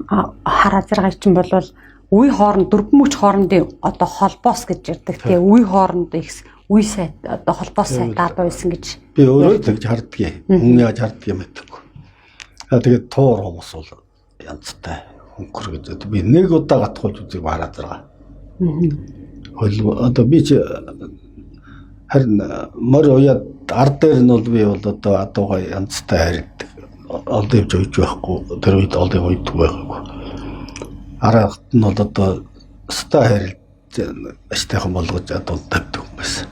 хар азаргай чинь болвол үе хооронд дөрвөн мөч хоорондын одоо холбоос гэж ярддаг. Тэгээ үе хооронд их үе сайд одоо холбоос сайдаад байсан гэж би өөрөө тэгж харддаг. Хүн яаж харддаг юм гэдэггүй. Тэгээд туур хүмүүс бол янзтай хөнгөр гэж би нэг удаа гатхуулж үзег хараад байгаа. Одоо би ч харин морь уяад ард дээр нь бол би бол одоо адуугаа янзтай харьдаг. Олд явж үйж байхгүй. Тэр үед олд үйдэг байхгүй. Арагт нь бол одоо ста харилж аштайхан болгож одоо тавьдаг юм байсан.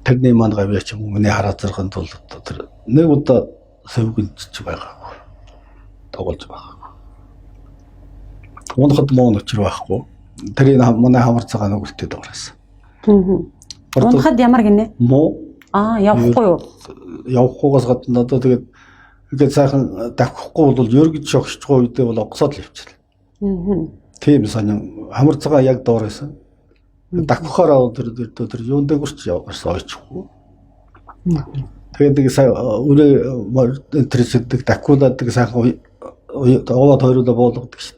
Тэрний маань гавьяач юм миний хараа зарханд бол одоо тэр нэг удаа сувгинч байгаагүй. Тоглож байгаагүй. Унахад муу нөчр байхгүй. Тэр манай хамар цагаан нүгэлтэд дуурайсан. Унахад ямар гинэ? Муу. Явахгүй юу? Явахгүйгээс гадна одоо тэгээд сайхан давхихгүй бол ергөж шогшчихгүй үедээ бол огсоод л явчихлаа. Тийм сонин хамар цагаан яг дуурайсан. Давхихаараа тэр юун дээр гүрч яварсан ойчихгүй. Тэгээд нэг сая өрөө интерсэддэг давхиулаадаг сайхан овоод хоёроо буулгадаг шүү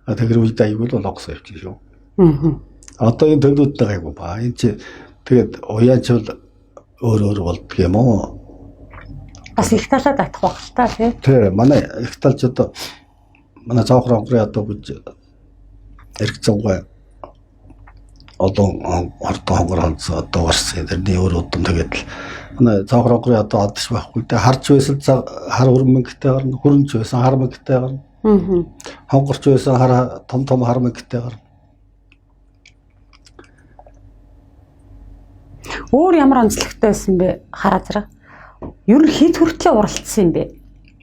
дээ. Тэгэхээр үед аягүй л огсоо явчихлаа шүү. Одоо энэ төлөвтэй гайгүй ба. Энэ чи тэгээд уяач бол өөр болдго юм уу? Бас их талаа татах байх л та тий. Тий, манай их талч одоо манай цаохрон хонгорын одоо гэж эргэцэнгүй одоо хортон хонгор хандсан одоо гарсан. Тэрний өөр удам тэгээд манай цаохрон хонгорын одоо адш байхгүй. Тэгээд харж байсан хар хөрмөнгөтэй гарна, хөрөнч байсан хар мөнгөтэй гарна. Хонгорч байсан хар том хар мөнгөтэй гарна. Өөр ямар онцлогтой байсан бэ хараа зэрэг? Ер нь хэд хүртлээ уралдсан юм бэ?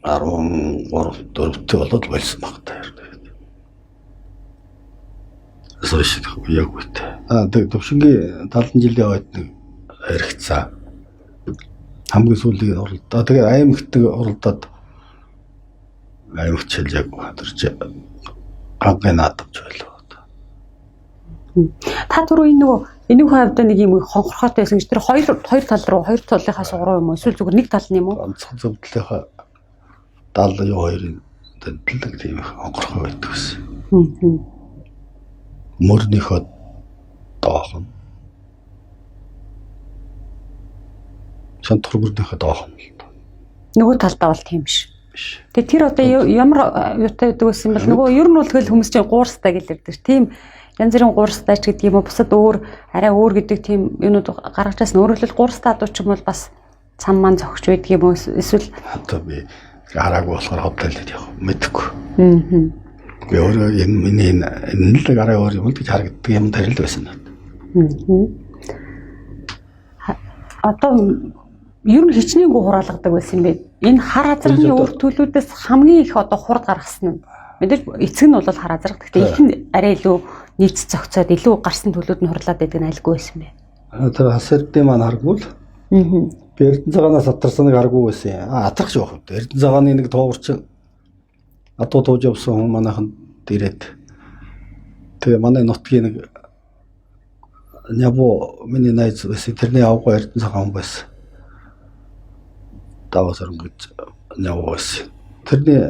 13-4-т болоод болсон баг та. Сошид яг үт. Тэгээд төвшингийн 70 жилийн хойд нэг яригцсан. Хамгийн сүүлийн уралдаа. Тэгээд аймагт уралдаад аймагч яг тэрч ангийн наадамж байлаа. Та түрүү энэ нөгөө энийг хувьд нэг юм хонхорхойтой байсан гэж тэр хоёр тал руу хоёр талынхаа сугруу юм уу эсвэл зүгээр нэг тал нь юм уу? Онцгой зөвдлийнхаа 72-ын дэвтлэг тийм онгорхой байдаг гэсэн. Мөрнийхөө доохон. Шантургүрнийхөө доохон л. Нөгөө талдаа бол тийм биш. Тэгээ тэр одоо ямар юутай байдаг гэсэн бэл нөгөө ер нь бол тэгэл хүмүүс чинь гуурстай гэлэрдэг. Тийм янз бүрийн гуурстайч гэдэг юм уу бусад өөр арай өөр гэдэг тийм юунууд гаргаж ирсэн. Өөрөлдөл гуурстай адуу ч юм бол бас цам маань зогч байдаг юм уу эсвэл одоо би хараагүй болохоор хотлол яах мэдэхгүй. Би өөрөө энэ миний энэ л арай өөр юм л гэж харагддаг юм тарил байсан надад. Одоо ер нь хичнээн гоо хураалгадаг байсан юм бэ. Энэ хар азрагны үр төлүүдээс хамгийн их одоо хурд гаргасан нь мэдээж эцэг нь бол хар азраг. Гэхдээ их нь арай илүү нийц зохицоод илүү гарсан төлүүд нь хурлаад байдаг нь альгүй байсан бэ. Тэр хасэрдээ маань харгуул. Би Эрдэнэ цагаанаас атарсан нэг харгуу байсан. Атрахч явах юм. Эрдэнэ цагааны нэг тоогорч адуу тууж явсан хүн манайхан дээрээд. Тэгээ манай нутгийн нэг нябо миний найз байсан. Тэрний авгаа Эрдэнэ цагаан байсан. Давасарн гэж нябо байсан. Тэрний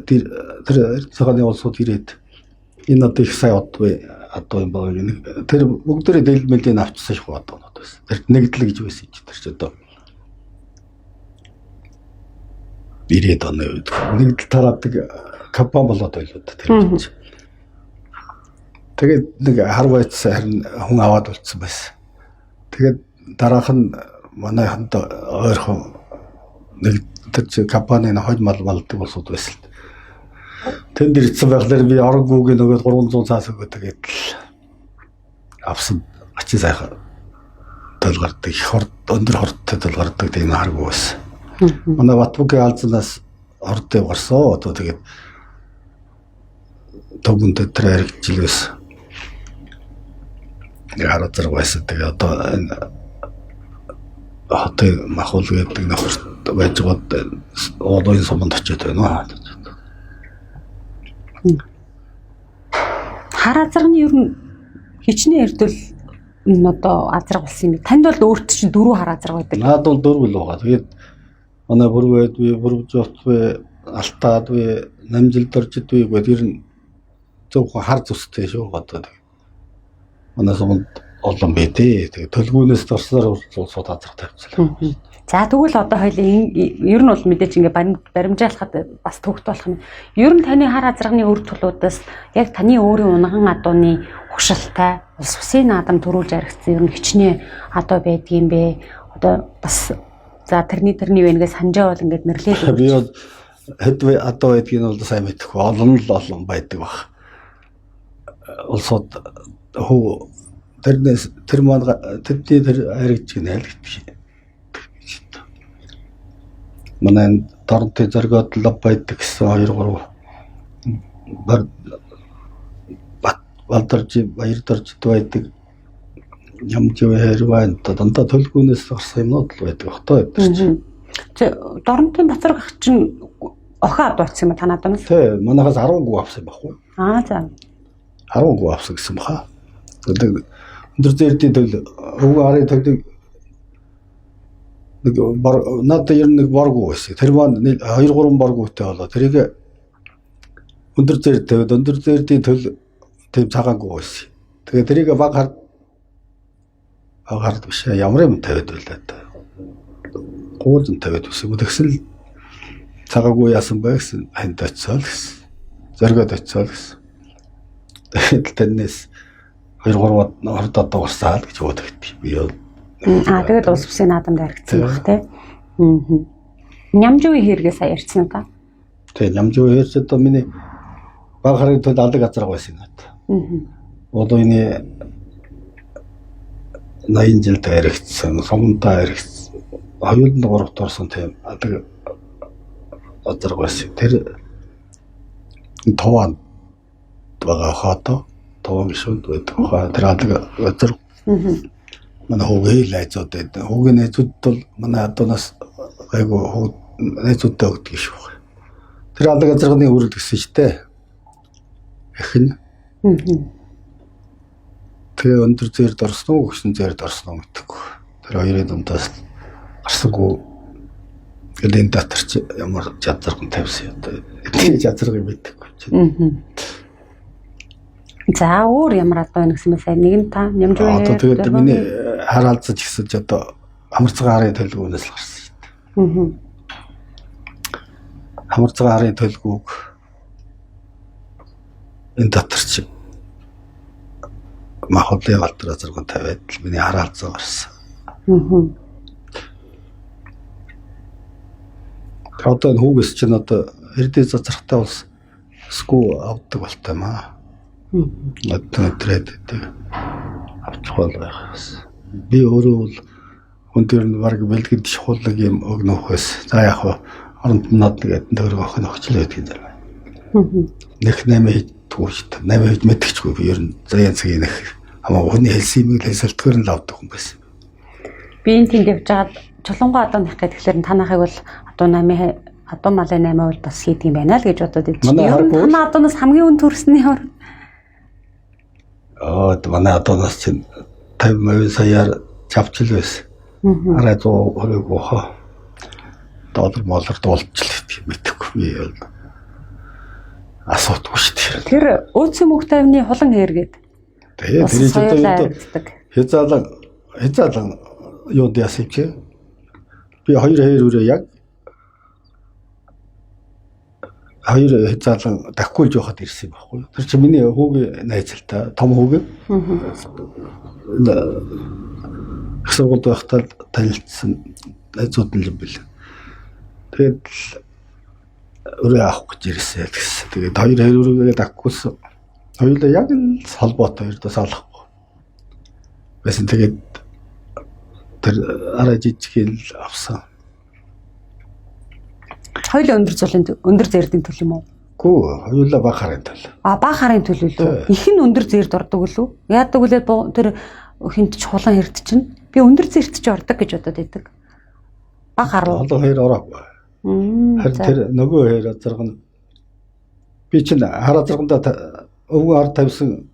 тэр цагааны улсууд ирээд энэ одоо их сайн одоо юм баг нэг тэр бүгдээрээ дэлмэлийн авчсан шүү одоо нот байсан. Тэр нэгдэл гэж байсан ч тэр ч одоо 90-ад оны үед нэгдэл тараадаг компани болоод байлоо тэр чинь. Тэгээд нэг хар байц харин хүн аваад болцсон байсан. Тэгээд дараах нь манай ханд ойрхон нэг тэр компанийн хойд малдаг болсод байсан. Тэнд ирсэн байхлаар би оронгүйг нөгөөд 300 цаас өгөө тэгээд авсан ачи сайхан толгордог их өндөр хорттой толгордог тийм харгүй байсан. Манай Батбүкийн алзнаас хортой гарсан. Одоо тэгээд төгөнд тэр хэрэгжилээс яараа зэрэг байсан. Тэгээд одоо энэ хотын махул гэдэг нөхөрт байж байгаа одоогийн суманд очиод байна. Хар азрагны ер нь хичнээн эрдэл энэ одоо азраг болсон юм. Танд бол өөрт чинь 4 хар азраг байдаг. Наад бол 4 л байгаа. Тэгээд манай бүрвэд би бүрвжот би алтаад би намжилд оржид би гэдэг ер нь зөвхөн хар зүстэй шүү одоо. Манай суманд олон байдээ. Тэгээд төлгөөнөөс дорсоор улсууд азраг тавьчихлаа. За тэгвэл одоо хоёлын ер нь бол мэдээж ингээ баримжаалахад бас төвхт болох нь. Ер нь таны хар азрагны үр төлүүдээс яг таны өөрийн унган адууны ухшилтай улс усын наадам төрүүлж аригдсан ер нь хичнээн адуу байдгийм бэ. Одоо бас за тэрний вэнээс санжаа бол ингээд нэрлээ. Би бол хэд адуу байдгийг нь бол сайн мэдэхгүй. Олон байдаг баг. Улсууд хөө тэрнээс тэр маань тэдний тэр аригдчих нь айлгдчих. Манай Торонто зоргоод лоб байдаг гэсэн 2-3 Балдарж баярдарж байдаг ямжив хэрвэн дандаа төлгөөнөөс гарсан юмнууд л байдаг хтой байдаг чинь. Тэ Торонтын Батаргах чинь охин адуу болсон юм танаад байна. Тэ манайхаас 10 гоо авсан байхгүй. За 10 гоо авсан гэсэн баха. Өндөр зэрдийн төл өвгөө харыг тавьдаг нэг надад ер нь нэг боргуу байсан. Тэр маань 2-3 боргуутай болоо. Тэрийг өндөр зэр тавьд өндөр зэрдийн төл тийм цагаагүй байсан. Тэгээ тэрийг баг хард биш ямар юм тавьд байлаа та. Гуулн тавьд байсан. Тэгсэн л цагаагүй яасан бэ гэсэн ханд очиод гэсэн. Зоргоод очиод гэсэн. Тэрнээс 2-3 хордод дуусаад гэж боддог. Би тэгээд улс усын наадамд аригдсан баг тий. Нямжуугийн хэрэгээ сая ярьсан уу та? Тэгээ нямжуугийн хэрэгс одоо миний баг харыг төл алдаг азраг байсан надад. Одоо энэ 80 жилд аригдсан, сумдаа аригдсан. Хоёуланд 3-т орсон тийм алдаг азраг байсан. Тэр тован байгаа хата тован гişүүд байдаг. Тэр алдаг азраг. Манай хөвгөө найзууд байдаг. Хөвгөө найзууд бол манай адуунаас айгу найзуудтай өгдөг шүү. Тэр алдаг азрагны үрэл гэсэн шүү дээ. Эхэн. Тэгээ өндөр зээрд орсон уу гэсэн зээрд орсон уу мэдэхгүй. Тэр хоёрын дундаас гарсангүй. Гэлийн дотор ч ямар жадарган тавьсан одоо. Тийм жадаргыг мэдэхгүй. За өөр ямар албан байна гэсэн мэт нэг нь та нямж үү? Одоо тэгээд миний хараалцаж гисэж одоо хамарцгаа харын төлөвөөс л гарсан юм. Хамарцгаа харын төлөвөг энэ дотор ч махлын алдраа зэрэг тавиад л миний хараалцаа гарсан. Одоо хүүгээс чинь одоо эрдээ зазрахтай бас скуу авдаг болтой юм аа. Өдрөөд авчих бол байхаас. Би өөрөө бол хүн дээр нь баг бэлгэд шахуулдаг юм өгнөхөөс. За яг хаа оронд над гэдэг төгрөг авах нь өгчлээ гэдэг юм байна. Нэг 8 хийдгүү шүү дээ. 8 хийж мэдчихгүй би ер нь заяан цагийн нэг хамаа хүний хэлсэн юм хэлсэлтгэр нь авдаг хүн байсан. Би энэ тэнд явж байгаад чулуунгоо одоо нах гэхээр танахыг бол одоо 8 одоо малын 8 бол бас хийдэг юм байна л гэж бодоод идчих. Ер нь танаа одоноос хамгийн үн төрсний хор. Манай одоноос чинь 50% саяар чавчл байсан. Арай 120 гоо. Доллар моллор дуулчлаа мэдэхгүй би бол асуудгүй шүү дээ. Тэр өөцөн мөх тайвны хулан хэргээд. Тэгээ тэр одоо хязаалан юу дэсэж чи би хоёр үрээ яг хоёр хязаалан дахиулж явахад ирсэн байхгүй. Тэр чи миний хүүгийн найзалтай том хүүгийн. Сургуульд байхдаа танилцсан найзууд нь юм бэл. Тэгээд өрөө авах гэж ирсэн гэсэн. Тэгээд хоёр өрөөгээ даггуулсан. Хоёулаа яг л холбоотой хоёрдоос олохгүй. Байсан тэгээд тэр арай жижиг л авсан. Хоёулаа өндөр зээрдийн төл юм уу? Гүү, хоёулаа баг харын төл. Баг харын төл үлээ. Их нь өндөр зээрд ордог үлээ. Яадаг үлээ тэр хинт ч хулан хэрд чинь би өндөр зээрд ч ордог гэж бодоод байдаг. Баг хар. Олон хоёр ороогүй. Харин тэр нөгөө хоёр азарг нь би чинь хар азарганда өвгөн ар тавьсан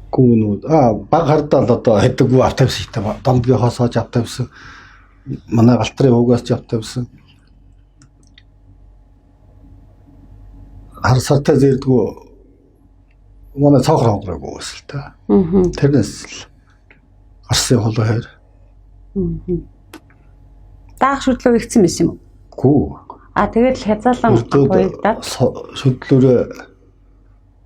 гүнүүд баг хардаа л одоо хэдэггүй ав тавьсан ихтэй домдгийн хосоож ав тавьсан манай галтрын өвгөөс ч ав тавьсан хар сартай зэрдгүү манай цаохор хонгорог уусан л та. Тэрнээс л гарсан холоо хоёр. Даах шүтлөө ихсэн байсан юм уу? Гүү. Тэгээд л хязаалан хоёрдаад шүтлүүрээ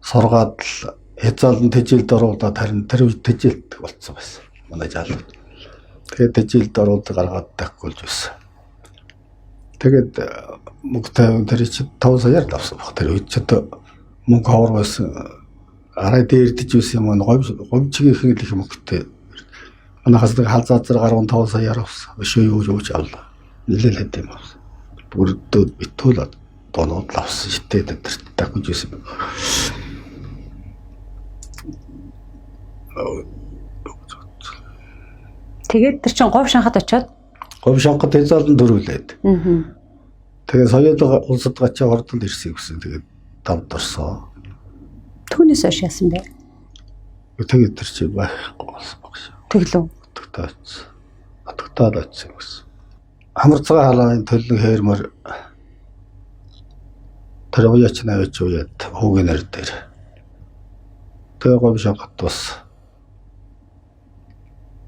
сургаад л хязаалан тэжилд оруулаад харин тэр үед тэжилт болцсон байсан. Манай жаалууд. Тэгээд тэжилд оруулаад гаргаад тахгуулж байсан. Тэгээд мөнгөтэй тэр чи 5 саяар давсан баг. Тэр үед ч одоо мөнгө ховор байсан. Арай дээрдэж байсан юм говьчгийн их мөнгөтэй. Манайхаас нэг халзаазар 15 саяар авсан. Өшөө юу авлаа. Нэлээд хэд юм авсан. Бүрдөө битүүл доноод авсан шитэй тэр тагж байсан. Тэгээд тэр чин говь шанхад очиод говь шанхад хязаалан дөрвөлээд. Тэгээд соёлын улсад гачаа хурдан ирсэн гэсэн. Тэгээд давд орсон. Түүнээс хойш яасан бэ? Тэгээд тэр чи байхгүй болсон баг шүү. Тэглөө. Отогтоод очсон гэсэн. Хамарцгаа халааны төлөв хээрмөр тэр уяач навч уяад хүүгийн нэр дээр. Тэгээ говь шанхад бас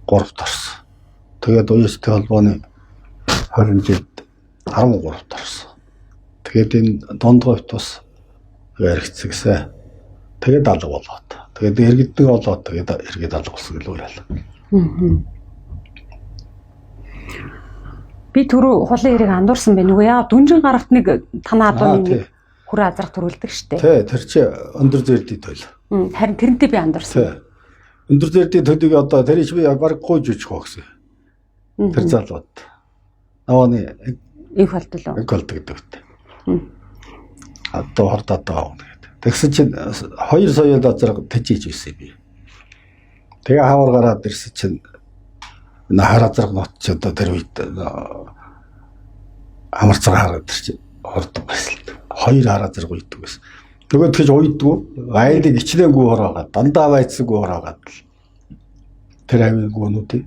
3-т орсон. Тэгээд уяачтай холбооны 20 жилд 13-т орсон. Тэгээд энэ донд говьт бас яригцгсэн. Тэгээд алга болоод. Тэгээд иргэдэг болоод тэгээд иргэд алга болсон гэж уурал. Би түрүү хулын хэрэг андуурсан байна уу? Яа дүнжин гарагт нэг танаа одоо нэг хүрээ азрах төрүүлдэг штэ. Тий, тэр чи өндөр зэрдий тойл. Харин тэрнтэй би андуурсан. Өндөр зэрдий төлийг одоо тэрийг би баг гойж өгөх гэсэн. Тэр залууд. Наваны их болтол. Их болт гэдэг. Одоо хардаад байгаа юм гэдэг. Тэгсэн чинь 2 соёл азар тэжиж байсан би. Тэгээ хавар гараад ирсэн чинь нахар азар нот ч одоо тэр үед хамарцгаа хараад тэр чинь хордог байсан. 2 хар азар гүйдэг байсан. нөгөө тэгж уйдгүй айлыг ичрээнгүй хороогаад дандаа байцсангүй хороогаад тэр амийн гүнүүдийг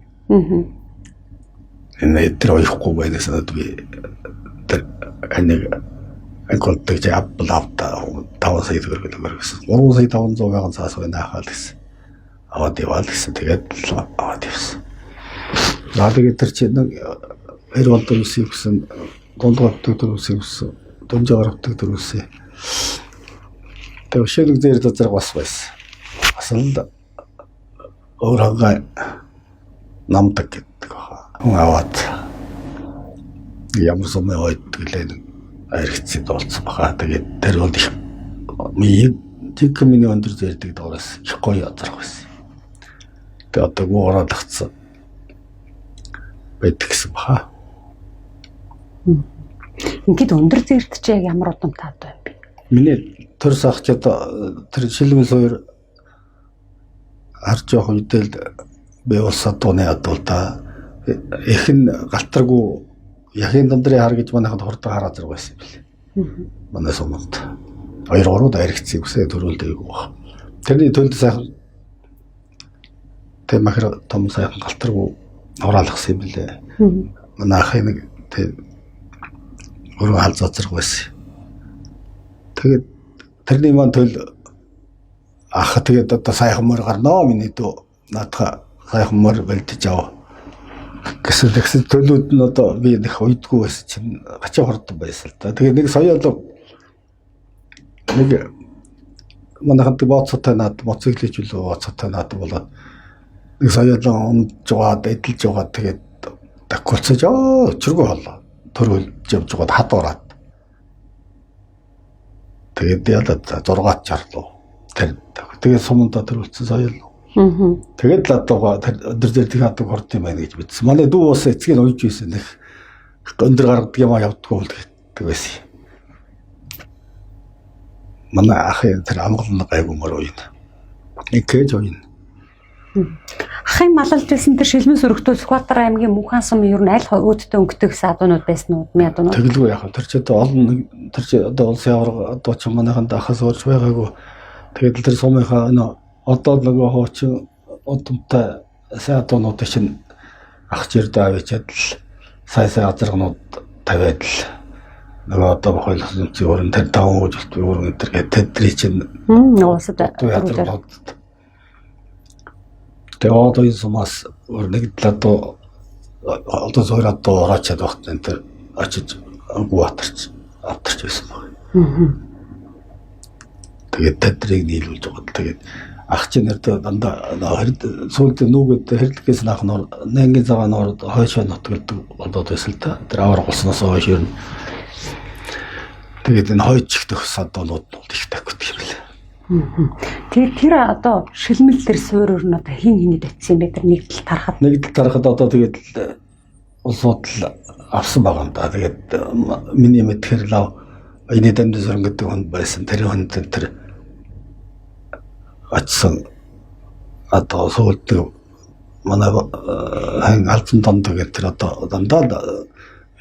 энэ тэр оёхгүй байнаас би тэр аниг анголтыг апплавта 5 сая төгрөг гэсэн 3 сая 500 мянган цаас байнаахаа л гэсэн аваад яваа л гэсэн тэгээд аваад явсан. Тэгээд тэр чинь нэг 20 он төрөсөн гэсэн дундгой төрөсөн гэсэн дунжаар авдаг төрөсөн. Тэгээд шилэг зэр дотрог бас байсан. Бас л өөрөөгөө намдаг гэдэг баха. Аваад ямар сумын ойддаг лээ аригцсан болсон баха. Тэгээд тэр бол их тэг миний өндөр зэрдэг доороос их гоё язрах байсан. Тэгээд одоо гуураад тагцсан байдаг гэсэн баха. Ингээд өндөр зэрэгт чи яг ямар удамтай одоо юм бэ? Миний төрс ахч одоо тэр шилмэн суур харж явах үедээ би улс адууны адуулта ихэн галтаргүй яхийн дандрын хар гэж манайхад хордог хараад зэрэг байсан юм билээ. Манай сумд 2-3 дайрагцыг үсээ төрүүлдэг баг. Тэрний төлд сайхан тэр махар том сайхан галтаргүй хураалгасан юм билээ. Манай ахын нэг тэр өөрөө халзаа зэрэг байсан. Тэгээд тэрний маань төл ах тэгээд одоо сайхан мөр гарнаа миний дөө наадха сайхан мөр бэлдэж ав. Гэсэн төлөвд нь одоо би нэг уйдгүй байсан чинь гачаа хордсон байсан л да. Тэгээд нэг сая л нэг манайхад боцоотой наад моцоглож үлээ боцоотой наад болоод нэг сая л унж жаад эдэлж жаад тэгээд такулцаж өчргөө болоо. Төрүүлж явж жаад хад ороод тэгээд ялаад 6 чарлуу. Тэгээд суманда төрүүлсэн сая л. Тэгээд л одоо өдөр дээр тэг хаадаг хорд юм байна гэж бичсэн. Манай дүү бас эцгийг уйж байсан нэг өндөр гаргадаг юм явдаггүй л гэдэг байсан. Манай ахын тэр амгалан гайгүй мөр уйна. Инкэж уйна. Ахын малалж байсан тэр шилмэн сөрөгтөө Сүхбаатар аймгийн Мөнхөн сум ер нь аль өөдтэй өнгөтэй гэсэн адуунууд байсан уу? Ядуунууд. Тэгэлгүй яах вэ? Тэр ч одоо олон тэр ч одоо улсын авраг одоо ч манайханд ахаас орж байгаагүй. Тэгээд тэр сумынхаа энэ одоо нөгөө хоочин удамтай сайн адуунууд чинь ах жирдэ авчиад л сайн азаргнууд тавиад л нөгөө одоо бохойлох зүйн өрн тэр даван үжилт өрн энэ тэдний чинь уусад тэгээд одоо энэ сумаас нэг талаа одоо зөөр одоо орачаад багт энэ тэр очиж ангуу атарч байсан баг. Тэгээд тэдрийг нийлүүлж байгаа. Тэгээд ах чинь нэрдэ дандаа сүүлд нүгэд хэрлэгээс наах нор нэнгийн цагаан нор хойшоо нотголдог болоод байсан л да. Тэр авар голсноос хойш ер нь тэгээд энэ хойч дэх садонууд бол их тагдаг юм лээ. Тэгээд тэр одоо шилмэл тэр суурь нь одоо хин хинэд очсон юм бэ? Тэр нэг тал тарахад одоо тэгээд улсууд л авсан байгаа юм да. Тэгээд миний мэдхээр лав энэ дамд зөрөн гэдэг хүн байсан. Тэр хүнд тэр очсон одоо сүүлд манай албан донд гэдэг тэр одоо дандаа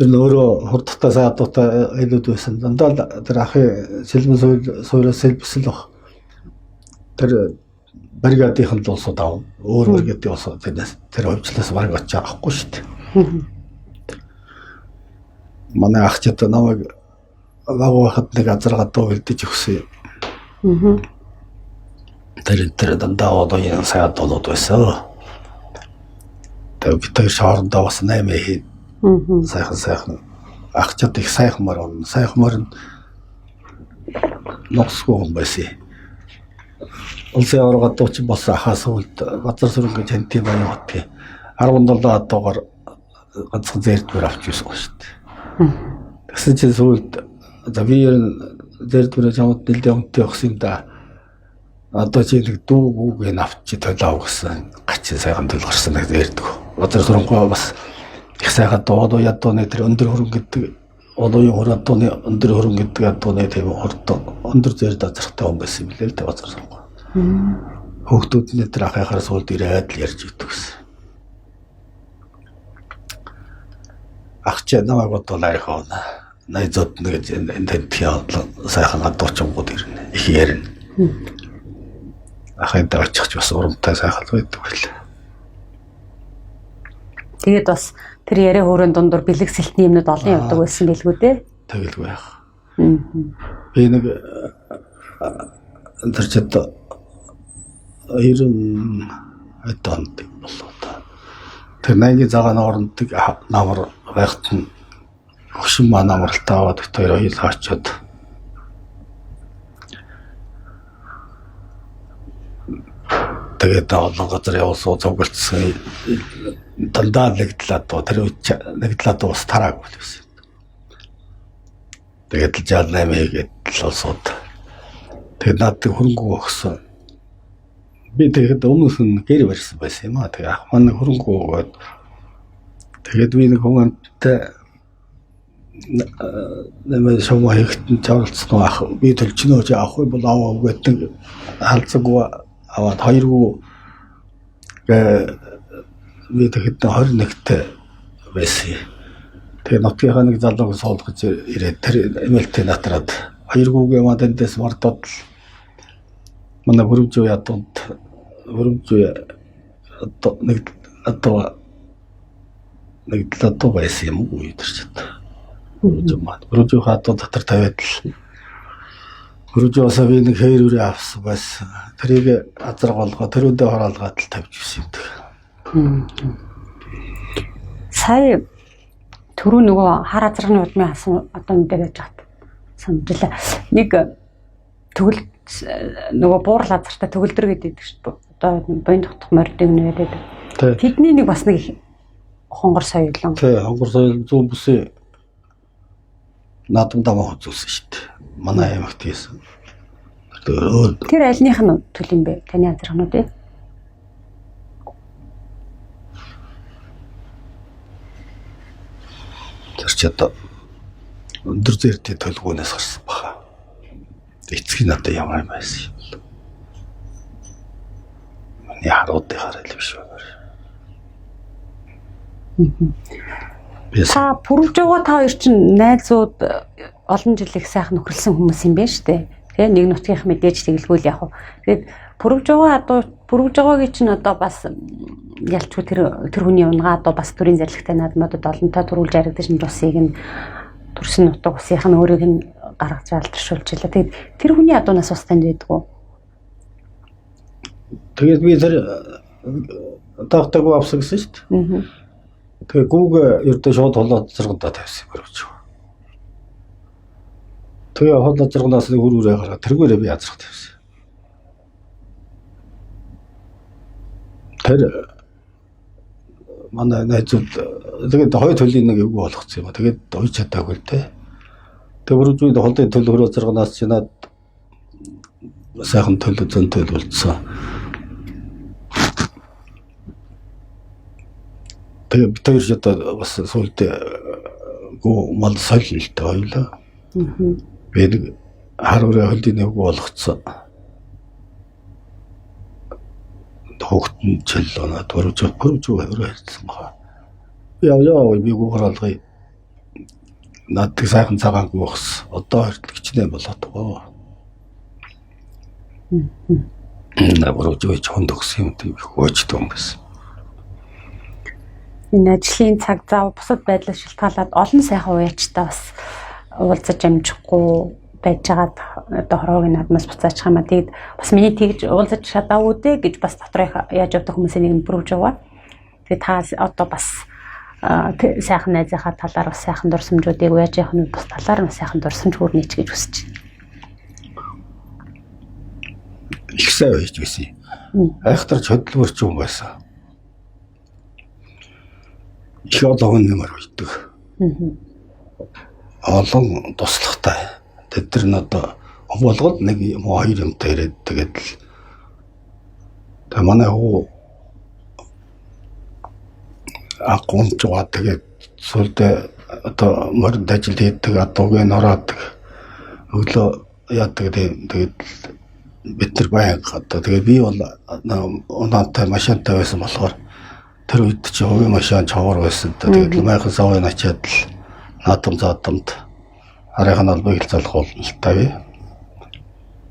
ер нь өөрөө хурдтай сайн адуутай айлууд байсан. Дандаа тэр ахын шилмэн суураас сэлбэсэл баг. Тэр бригадын улсууд аав өөр бригадын улсууд тэр хөвчлөөс бараг очиж авахгүй шүү дээ. Манай ах ч одоо намайг агуулхад нэг азаргаад бэлдэж өгсөн. Тэр дандаа одоо энэ сайн адуулууд байсан. Тэгээд бид тэр шоорондоо бас 8 хийн. Сайхан ах ч их сайхан мөр ногсгүй юм байсан. Улсын аврагад дууч болсон ахаас үлд газар сүрэнгийн чанти баян хотгийн 17 адуугаар ганцхан зэрдвэр авч ирсэн шүү дээ. Тэгсэн чинь сүлд за би ер нь зэрдвэрээ чамд нэлээд өмтэй өгсөн юм да. Одоо чи нэг дүүг ин авчи толоо гэсэн гачин сайхан төл гарсан нэг зэрдэг. Газар сүрэнгүй бас их сайхан дуудуу ядууны тэр өндөр хөрөнгө гэдэг одоогийн хурдууны өндөр хөрөнгө гэдэг адууны тийм өндөр зэрд азархтай хүн байсан юм лээ л дээ газар сүрэнгүй. Хүүхдүүд нь тэр ахыхаар суулд ирээд л ярьж өгдөг гэсэн. Ах чи намайг бодвол айхаана. найзууд нэг энэ тийм сайхан гадуурчгууд ирнэ. Их ярина. Ахайдаа очих бас урамтай сайхан байдаг байл. Тэгээд бас тэр яриа хөөрөнд дундуур бэлэг сэлтний юмнууд олон явдаг байсан гэлгүй дээ. Тэгэлгүй яах. Би нэг тэр чад 90 онд болоо та. Тэр 80-ийн цагаан орнод намар байхад нь хөшин маа намралтай аваад тэр хоёулаа очиод тэгээд олон газар явуулсан цуглалцсан дандаа нэгдлээ доо тэр нэгдлээ доо бас тараагүй байсан. Тэгээд л 68 гээд л олсод. Тэгээд надад хөрөнгө өгсөн. Би тэгээд өмнөөс нь гэр барьсан байсан юм аа. Тэгээд ах маань хөрөнгө өгөөд тэгээд би нэг хүмүүнтэй нэмээ шомо хийхтэн чавлцсан ах би төлчнөөж авахгүй бол аваа гэдэг халцгүй аваад хоёргүй би тэгэхэд 21-т байсан. Тэгээ нутгийнхаа нэг залууг суулгаж ирээд тэр эмэлтэй натраад хоёргүйгээ мадэндээс мартаад манай хөрөмжөө ядууд хөрөмжөө нэг латоо байсан юм уу гэж байна. Хөрөмжөө хатууд дотор тавиад л хөрөмжөөс би нэг хээр үрээ авсан байсан. Тэрийг азар голгоо тэрүүдээ хороолгаад л тавьж ирсэн юм. Сая түрүү нөгөө хар азрагны удмын асан одоо мэдээ байж хат санджлаа. Нэг төгөл нөгөө буурал азартай төгөлдөр гэдэг шүү дээ. Одоо боён тогтох мордыг нэрэд. Тэдний нэг бас нэг хонгор соёлон. Тий, хонгор соёл зүүн бүсээ наадам дамаа үзүүлсэн шүү дээ. Манай аймагт хийсэн. Тэр альных нь төл юм бэ? Таны азрагнууд ээ? Тэр одоо өндөр зэрэгтэй төлгөөнөөс гарсан баха. Эцэг нь одоо ямар юм байсан юм бэ? Миний харуудыг хараад биш байна. Та пүрвж байгаа та хоёр чинь найзууд олон жил их сайхан нөхөрлсөн хүмүүс юм байна шүү дээ. Тэгээ нэг нутгийнх мэдээж тэгэлгүй л яг. Тэгээд пүрвж байгаагийн чинь одоо бас ялчгүй тэр хүний унгаа одоо бас төрийн зарлагтай наадмуудад олонтой төрүүлж яригдаж энэ усыг нь төрсөн нутаг усынх нь өөрийг нь гаргаж алдаршуулж илаа. Тэгээд тэр хүний адуунаас ус танд байдгүй. Тэгээд би тэр тагтаг авсан гэсэн шүү дээ. Тэгээ гүүг ердөө шууд холоод зэрэгдээ тавьсан гэрвч. Тэгээ холоод зэрэгнээс нэг үрээ гараад тэргээрээ би язрах тавьсан. Тэр манай найзууд тэгээд хоёр төлөлийн нэг эвгүй болгоцсон юм. Тэгээд ойж чадаагүй л дээ. Тэгээ бүрүүжүүд холдын төлөврөө зэрэгнээс чинаад сайхан төлөв зэн төлөвлөсөн. Тэгээ бид хоёр ч одоо бас сүлдээ гоо мал солилтой хоёлаа. Би нэг хар өрөө холдын эвгүй болгоцсон. Хогтон чөлөөнө төрөж өрөөсөн байна. Яа би гууралгыг надад сайхан цагаан гоохс одоо хөртлөгчнээ болоодгоо. Наброжой чонд өгсөн юм тийм хөөчтэй юм байсан. Энэ ажлын цаг зав бусад байдлаас шалтгаалаад олон сайхан уяачтай бас уулзаж амжихгүй байж байгаад одоо хороогийн наадмаас буцаачих юм а. Тэгэд бас миний тэгж уулзаж чадаагүй дээ гэж бас доторх яаж явдаг хүмүүсийн нэг нь бүрж байгаа. Тэгээд та одоо бас сайхан найзынхаа талаар бас сайхан дурсамжуудыг уяаж явах нь бас талаар нь сайхан дурсамж хүрнэ гэж хүсэж байна. Их сайн байж байсан. Айхтар хөдөлмөрч юм байсан. Их олон нэмэр үйдэг. Олон туслагтай. Тэр нь одоо болгоод нэг юм хоёр юмтай ирээд тэгээд л манай хөө аккаунт жоо тэгээд сүлдээ одоо мөрөнд ажил хийдэг адуугийн ороод өглөө яадаг тэгээд бид нар байнга одоо тэгээд би бол оноотой машинтай байсан болохоор тэр үед чи хувийн машин чавар байсан. Тэгээд майхан савын ачаад л наадам заадамд арайхан албыг хэлцэлэх бололтой.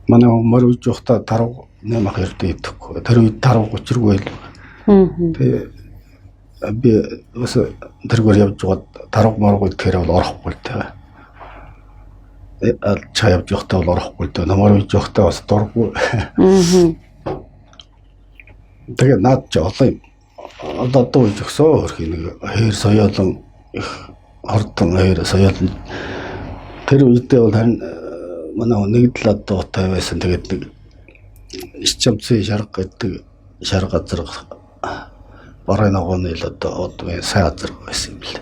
Манай мөр үж явахдаа таруу 8 2 идэхгүй. Тэр үед таруу 30 байл. Тэгээ би бас тэргээр явж байгаа таруу моргоо тэр бол орохгүй л тэгээ. Чаа явж явахдаа бол орохгүй л тэгээ. Намар үж явахдаа бас дургүй. Тэгээ наад ч одоо дуу өгсөө хөрхий нэг хоёр соёолон их ордон хоёр соёолон тэр үедээ бол харин манай нэг л одоо утай байсан. Тэгээд нэг ичэмцээ шарга гэдэг шарга газар барай ногооны л одоо одгийн сайн газар байсан юм бэл.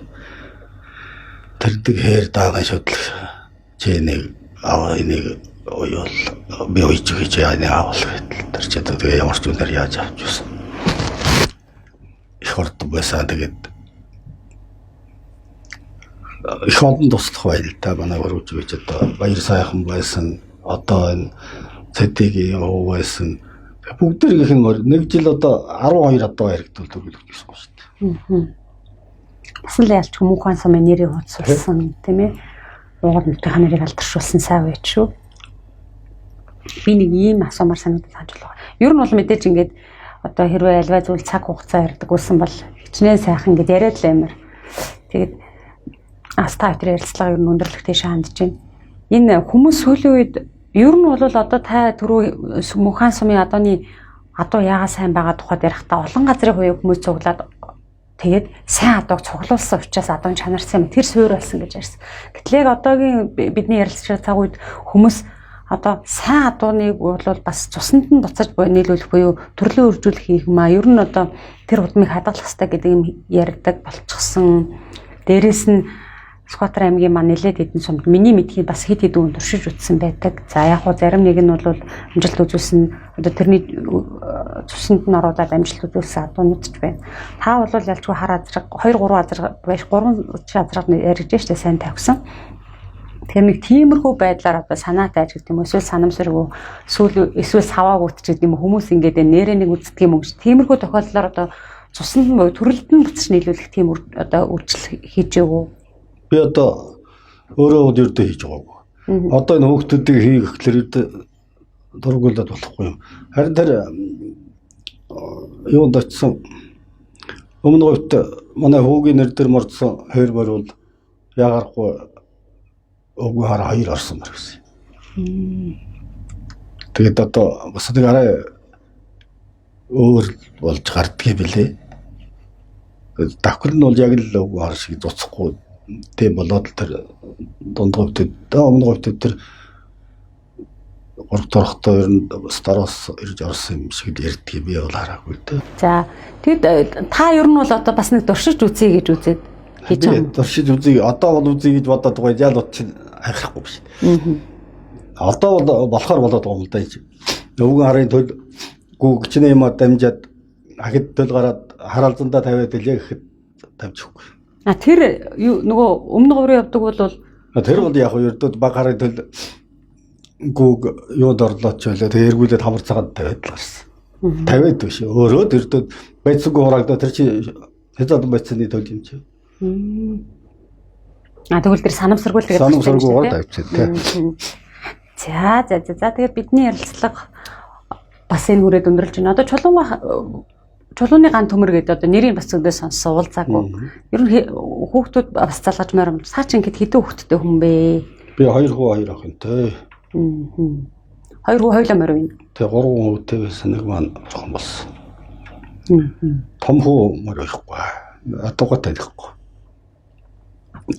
Тэрдэг хээр даагаа шодлох чи нэг аваа нэг оёл би ойж гэж яа авал гэдэг. Тэр ч одоо тэгээ ямар ч үнээр яаж авч юусан. Их орд байсан тэгээд их олон туслах байл та манай өрөөж гэж одоо баяр сайхан байсан. Одоо энэ цэдигийн уу байсан. Бүгд их нэг жил одоо 12 одоо яригдуулдаг гэж хэлсэн шүү дээ. Бас л ялч хүмүүхэн сумын нэрийг хуцсан тийм ээ. Уугад нутгийн нэрийг алдаршуулсан сайн байд шүү. Би нэг ийм асуумар санагдаж байна. Ер нь бол мэдээж ингээд одоо хэрвээ альва зүйл цаг хугацаа ярддаг байсан бол хичнээн сайхан ингээд яриад л амар. Тэгээд аста өдрийн ярилцлага ер нь өндөрлөгтэй хандж байна. Энэ хүмүүс сүүлийн үед ер нь бол одоо та түрүү мөнхөн сумын адууны адуу яага сайн байгаа тухайд ярихдаа олон газрын хувийн хүмүүс цуглаад тэгээд сайн адууг цуглуулсан учраас адуун чанарсан юм тэр суур болсон гэж ярьсан. Гэтэл яг одоогийн бидний ярилцлага цаг үед хүмүүс одоо сайн адууныг бол бас цуснд нь буцаж нийлүүлэх буюу төрлийн үржүүлэх хийх юм а. Ер нь одоо тэр удмыг хадгалах хэрэгтэй гэдэг юм ярьдаг болчихсон. Дээрээс нь Сүхбаатар аймгийн маань нэлээд хэдэн сумд миний мэдхийн бас хэд хэдэн хүн туршиж үтсэн байдаг. За яг хуу зарим нэг нь бол амжилт үзүүлсэн одоо тэрний цуснд нь оруулаад амжилт үзүүлсэн адуунууд ч байна. Та бол ялчгүй хар азраг 2 3 азраг байж 3 азраг яригдэж штэ сайн тавьсан. Тэгэхээр нэг тиймэрхүү байдлаар одоо санаатай ажиг гэдэг юм эсвэл санамсаргүй эсвэл саваагүйт ч гэдэг юм хүмүүс ингээд нэрээ нэг үздэг юм уу гэж тиймэрхүү тохиолдлоор одоо цуснд нь төрөлд нь буцаж нийлүүлэх тийм одоо үйлчлэл хийж өгөө. Би одоо өөрөө өдөртөө хийж байгаагүй. Одоо энэ хүүхдүүдийг хийх гэхлээр дургуулад болохгүй юм. Харин тэр юунд очсон өмнө говьт манай хүүгийн нэр дээр мордсон хоёр бол ягарахгүй өгөө хараа 2 орсон мөр гэсэн. Тэгээд одоо бас нэг арай өөр болж гардгий билээ. Давхар нь бол яг л өгөө хар шиг дуцахгүй тийм болоод тэр дундговьд өмнө говьд тэр 3 дорхтой ер нь староос ирж орсон юм шиг ярьдгийг би бол хараагүй дээ. За тэгэд та ер нь бол одоо бас нэг дуршиж үзье гэж үзээд хийж байгаа юм. Дуршиж үзье одоо бол үзье гэж бодоод байгаа ял утчин хайхгүй биш. Одоо бол болохоор болоод байгаа юм л да. Өвгөн харын төл гүгчнээ юм дамжаад ахид төл гараад хараалзандаа тавиад л яг ихэд тавьчихгүй. Тэр нөгөө өмнө говрын явдаг бол тэр бол яг ердөө баг харын төл гүг юуд орлооч байлаа. Тэгээ эргүүлээд хамар цагаад тавиад л гарсан. Тавиад биш. Өөрөө ердөө байцгүй хураагдаа тэр чи хэзээ байцны төл юм чи. Тэгвэл тэр санамсаргүй л санамсаргүйгээр тавьчих тийм. За тэгээд бидний ярилцлага бас энэ хүрээд өндөрлж байна. Одоо чулууны ган төмөр гэдэг одоо нэрийн бас зөндөө сонссон уулзаагүй. Ер нь хүүхдүүд бас залгаж маар юм. Саа чи ингээд хэдэн хүүхдтэй хүн бэ? Би 2 хүү 2 ах юм те. 2 хүү хоёлаа мөр юм. Тэгээ 3 хүүтэй байсан нэг маань орхон болсон. Том хүү мөр ихгүй. Атуугаа таахгүй.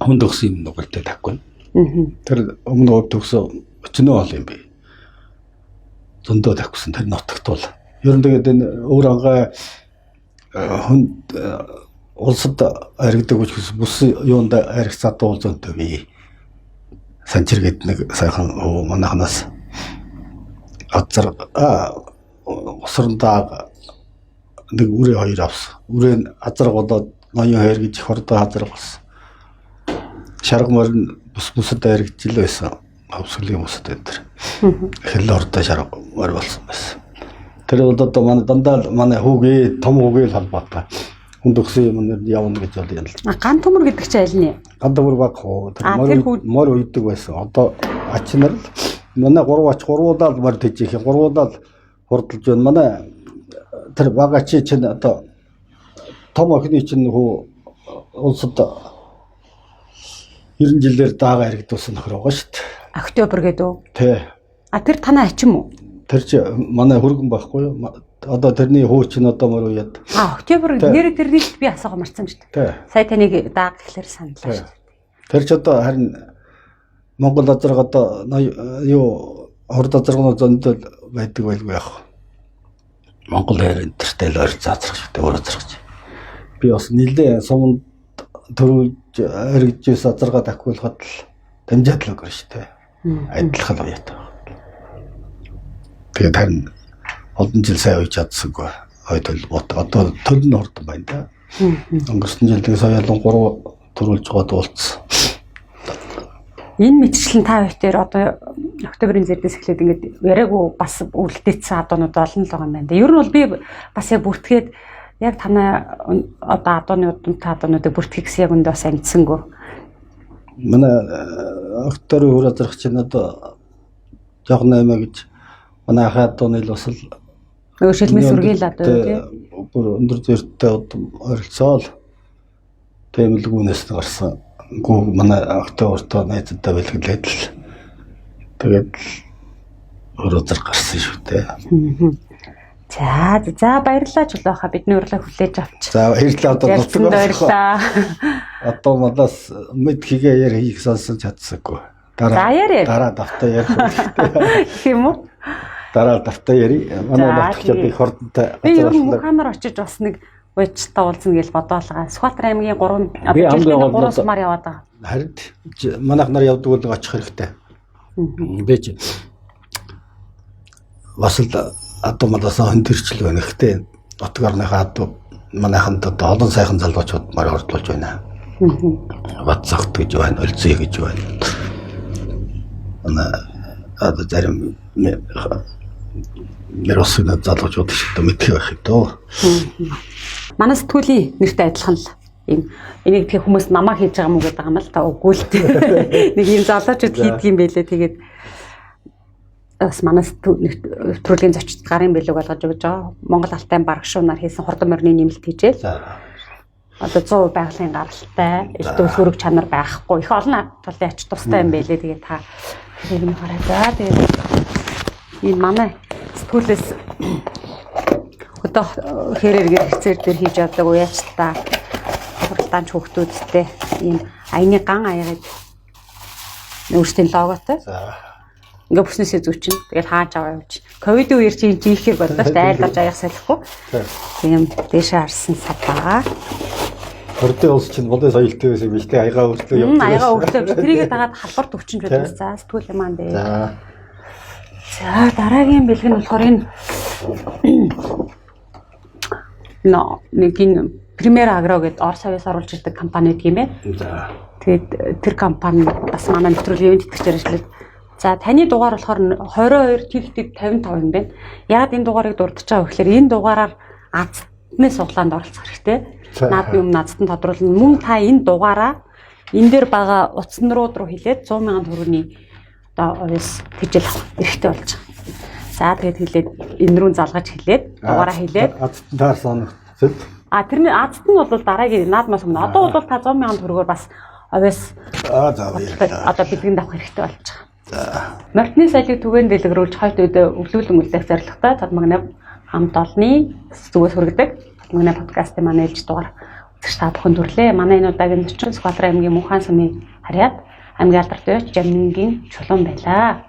Хонд өгсөн юм нүгэлтэй таахгүй. Тэр өмнө төгсөө өчнөө ол юм би. Зөндөө тавьсан тэр нутагт бол. Ер нь тэгээд энэ өөр ангаа хүнд улсад аригдаг учраас бүс юунд аригцаад бол зөнтэй би. Санчиргэд нэг сайхан манахнаас азар усрандаа нэг үрээ 2 авсан. Үрээ азар болоод 82 гэж их ордоо азар болсон. Шарга морин бүсэд аригдчихл байсан. Авсглийн бүсэд энэ. Хэл ордоо шарга мор болсон байсан. Тэр бол одоо манай дандаа манай хүүгээ том хүүгээ л холбоотой. хүнд өгсөн юм нэр явна гэж бол юм. Ган төмөр гэдэг чинь аль нь? Гандамөр баг хоо Тэр мор үйдэг байсан. Одоо ачнаар л манай 3 ач гурвуулаад мор тэжих гурвуулаад хурдалж байна. Манай тэр баг ачи чинь одоо том охины чинь хөө улсад 90 жилээр даага хэрэгдүүлсэн нөхөр байгаа шүү дээ. Октябрь гэдэг үү? Тий. Тэр танай ачим уу? Тэр чи манай хөргөн байхгүй юу? Одоо тэрний хөө чинь одоо мөр уяад. Октябрь нэр тэрний би асуугаа марцсан шүү дээ. Тий. Сая таныг дааг гэхлээр саналаа шүү дээ. Тэр ч одоо харин Монгол азарга одоо юу хорд азаргын зөндөл байдаг байлгүй яах. Монгол хэр энтертэй л ойр заацрах шүү дээ өөр азаргач. Би бас нэлээ суманд төрүүлж хэрэгжээс азарга дахиулахад л дамжаад л өгөр шүү дээ. Адилхан уяатай. Тэгээд харин олон жил сайн уйж чадсангүй. Одоо төл нь хордон байна да. Өнгөрсөн жил тэгээ соёлон 3 төрүүлж гоод уулцсан. Энэ мэтчлэн та хоёртэр одоо октябрийн зэрдээс эхлээд ингээд яриаггүй бас үлдээсэн адуунууд олон л байгаа юм байна. Ер нь бол би бас яг бүртгээд яг танай одоо адуунуудыг бүртгэх гэсэн яг өндөө бас амжсангүй. Манай октябрийн хөр азарх чинь одоо жоох наймаа гэж манай ахад дууны л бас л нөгөө шилмийн сүргийн л одоо тий. Бүр өндөр зэрэгтэй ойролцоол тэмэлгүүнээс гарсан. Гүү манай октябрьтоо найзтай бэлгэлээд л тэгээд хөр азарх гарсан шүү дээ. За баярлалаа ч болооха бидний урилга хүлээж авч. За баярлалаа одоо нутаг баярлалаа. Одоо манаас мэд хийгээ хийх сонсон чадсаггүй. Дараа давтаа ярих. Гэх юм уу? Дараа давтаа яри. Манай нутагчид их хордонтой. Би ер нь Мухаммар очиж бас нэг уйчтай уулзна гэж бодоолгаа. Сүхбаатар аймгийн 3 сумаар яваад байгаа. Харин манайх нар явдаг бол очих хэрэгтэй. Би ч бас л одоо маласаа хөндөрчл байна. Гэхдээ нутаг орныхаа адуу манайханд одоо олон сайхан залуучууд мар ордуулж байна. Бат цагт гэж байна, өлзөө гэж байна. Одоо зарим нэросны залуучууд шиг мэдхий байх дөө. Манай сэтгүүлийн нэртэй адилхан л ийм энийг тэг хүмүүс намаа хийж байгаа юм уу гэдэг юм л та үгүй л дээ. Нэг ийм залуучууд хийдэг юм байлээ. Тэгээд бас манай нэвтрүүлгийн зочид гарын бэлэг болгож өгч байгаа. Монгол Алтай барагшуунаар хийсэн хурдан морины нэмэлт хийжээ. Одоо 100% байгалийн гаралтай, элдв сөрөг чанар байхгүй. Их олон талын ач тустай юм байлээ. Тэгээд та хэрэг хараа. За тэгээд энэ манай сэтгүүлээс одоо хэрэг хэрэгцээр дээр хийж явдаг уяачтай хуралдаанч хүүхдүүдтэй ийм аяны ган аягаад өөрсдийн логотой. Ингээ бүснээсээ зүүчин. Тэгээд хаач аваа явж. Ковидын үеэр чи ийхээр боллоо шүү дээ. Айлгаж аяах салахгүй. Тийм дээшээ харсан саваа. Хордын улс чинь бодой соёлтой байсан юм ихтэй аягаа өөртөө явуулсан. Аягаа өөртөө тэрийгээ дагаад халбар төвчин гэдэг. За сэтгүүл юм аа дээ. За дараагийн бэлэг нь болохоор энэ нэг энэ Премьер Агро гэдэг Орос авиас оруулж ирдэг компани гэдэг юм байна. Тэгээд тэр компани бас манай нэвтрүүлгийн идэвхтэй ажиллаад. За таны дугаар болохоор 22 ТВ 55 юм байна. Яг энэ дугаарыг дурдж байгаа гэхээр энэ дугаараар азтны суглаанд оролцох хэрэгтэй. Наад юм азтан тодруулна. Мөн та энэ дугаараа энэ дээр байгаа утаснууд руу хилээд 100,000 төгрөгийн одоо овёс тэжэл авах эрхтэй болж байгаа. За тэгээд хилээд энэ рүү залгаж хилээд дугаараа хилээд азтан таарсан зөв. Тэрний азт нь бол дараагийн наад мас өмнө. Одоо бол та 100,000 төгрөгөөр бас овёс одоо бэлгэнд авах хэрэгтэй болж байгаа. За. Мартны салийг түгээн дэлгэрүүлж хойд өдөө өвлүүлэн үлдээх зорилготой Тодмагнав хамт олны зүгээс хүргэдэг. Тодмагнав подкастын манай ээлж дугаар үзэж та бүхэн төрлөө. Манай энэ удаагийн зочин Сүхбаатар аймгийн Мөнхаан сумын харьяат аймгийн алдарт өч Жамнингийн чулуун байлаа.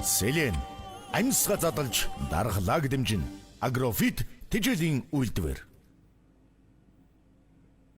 Селен амьсга задлж дархлааг дэмжин Агрофит тэжээлийн үйлдвэр.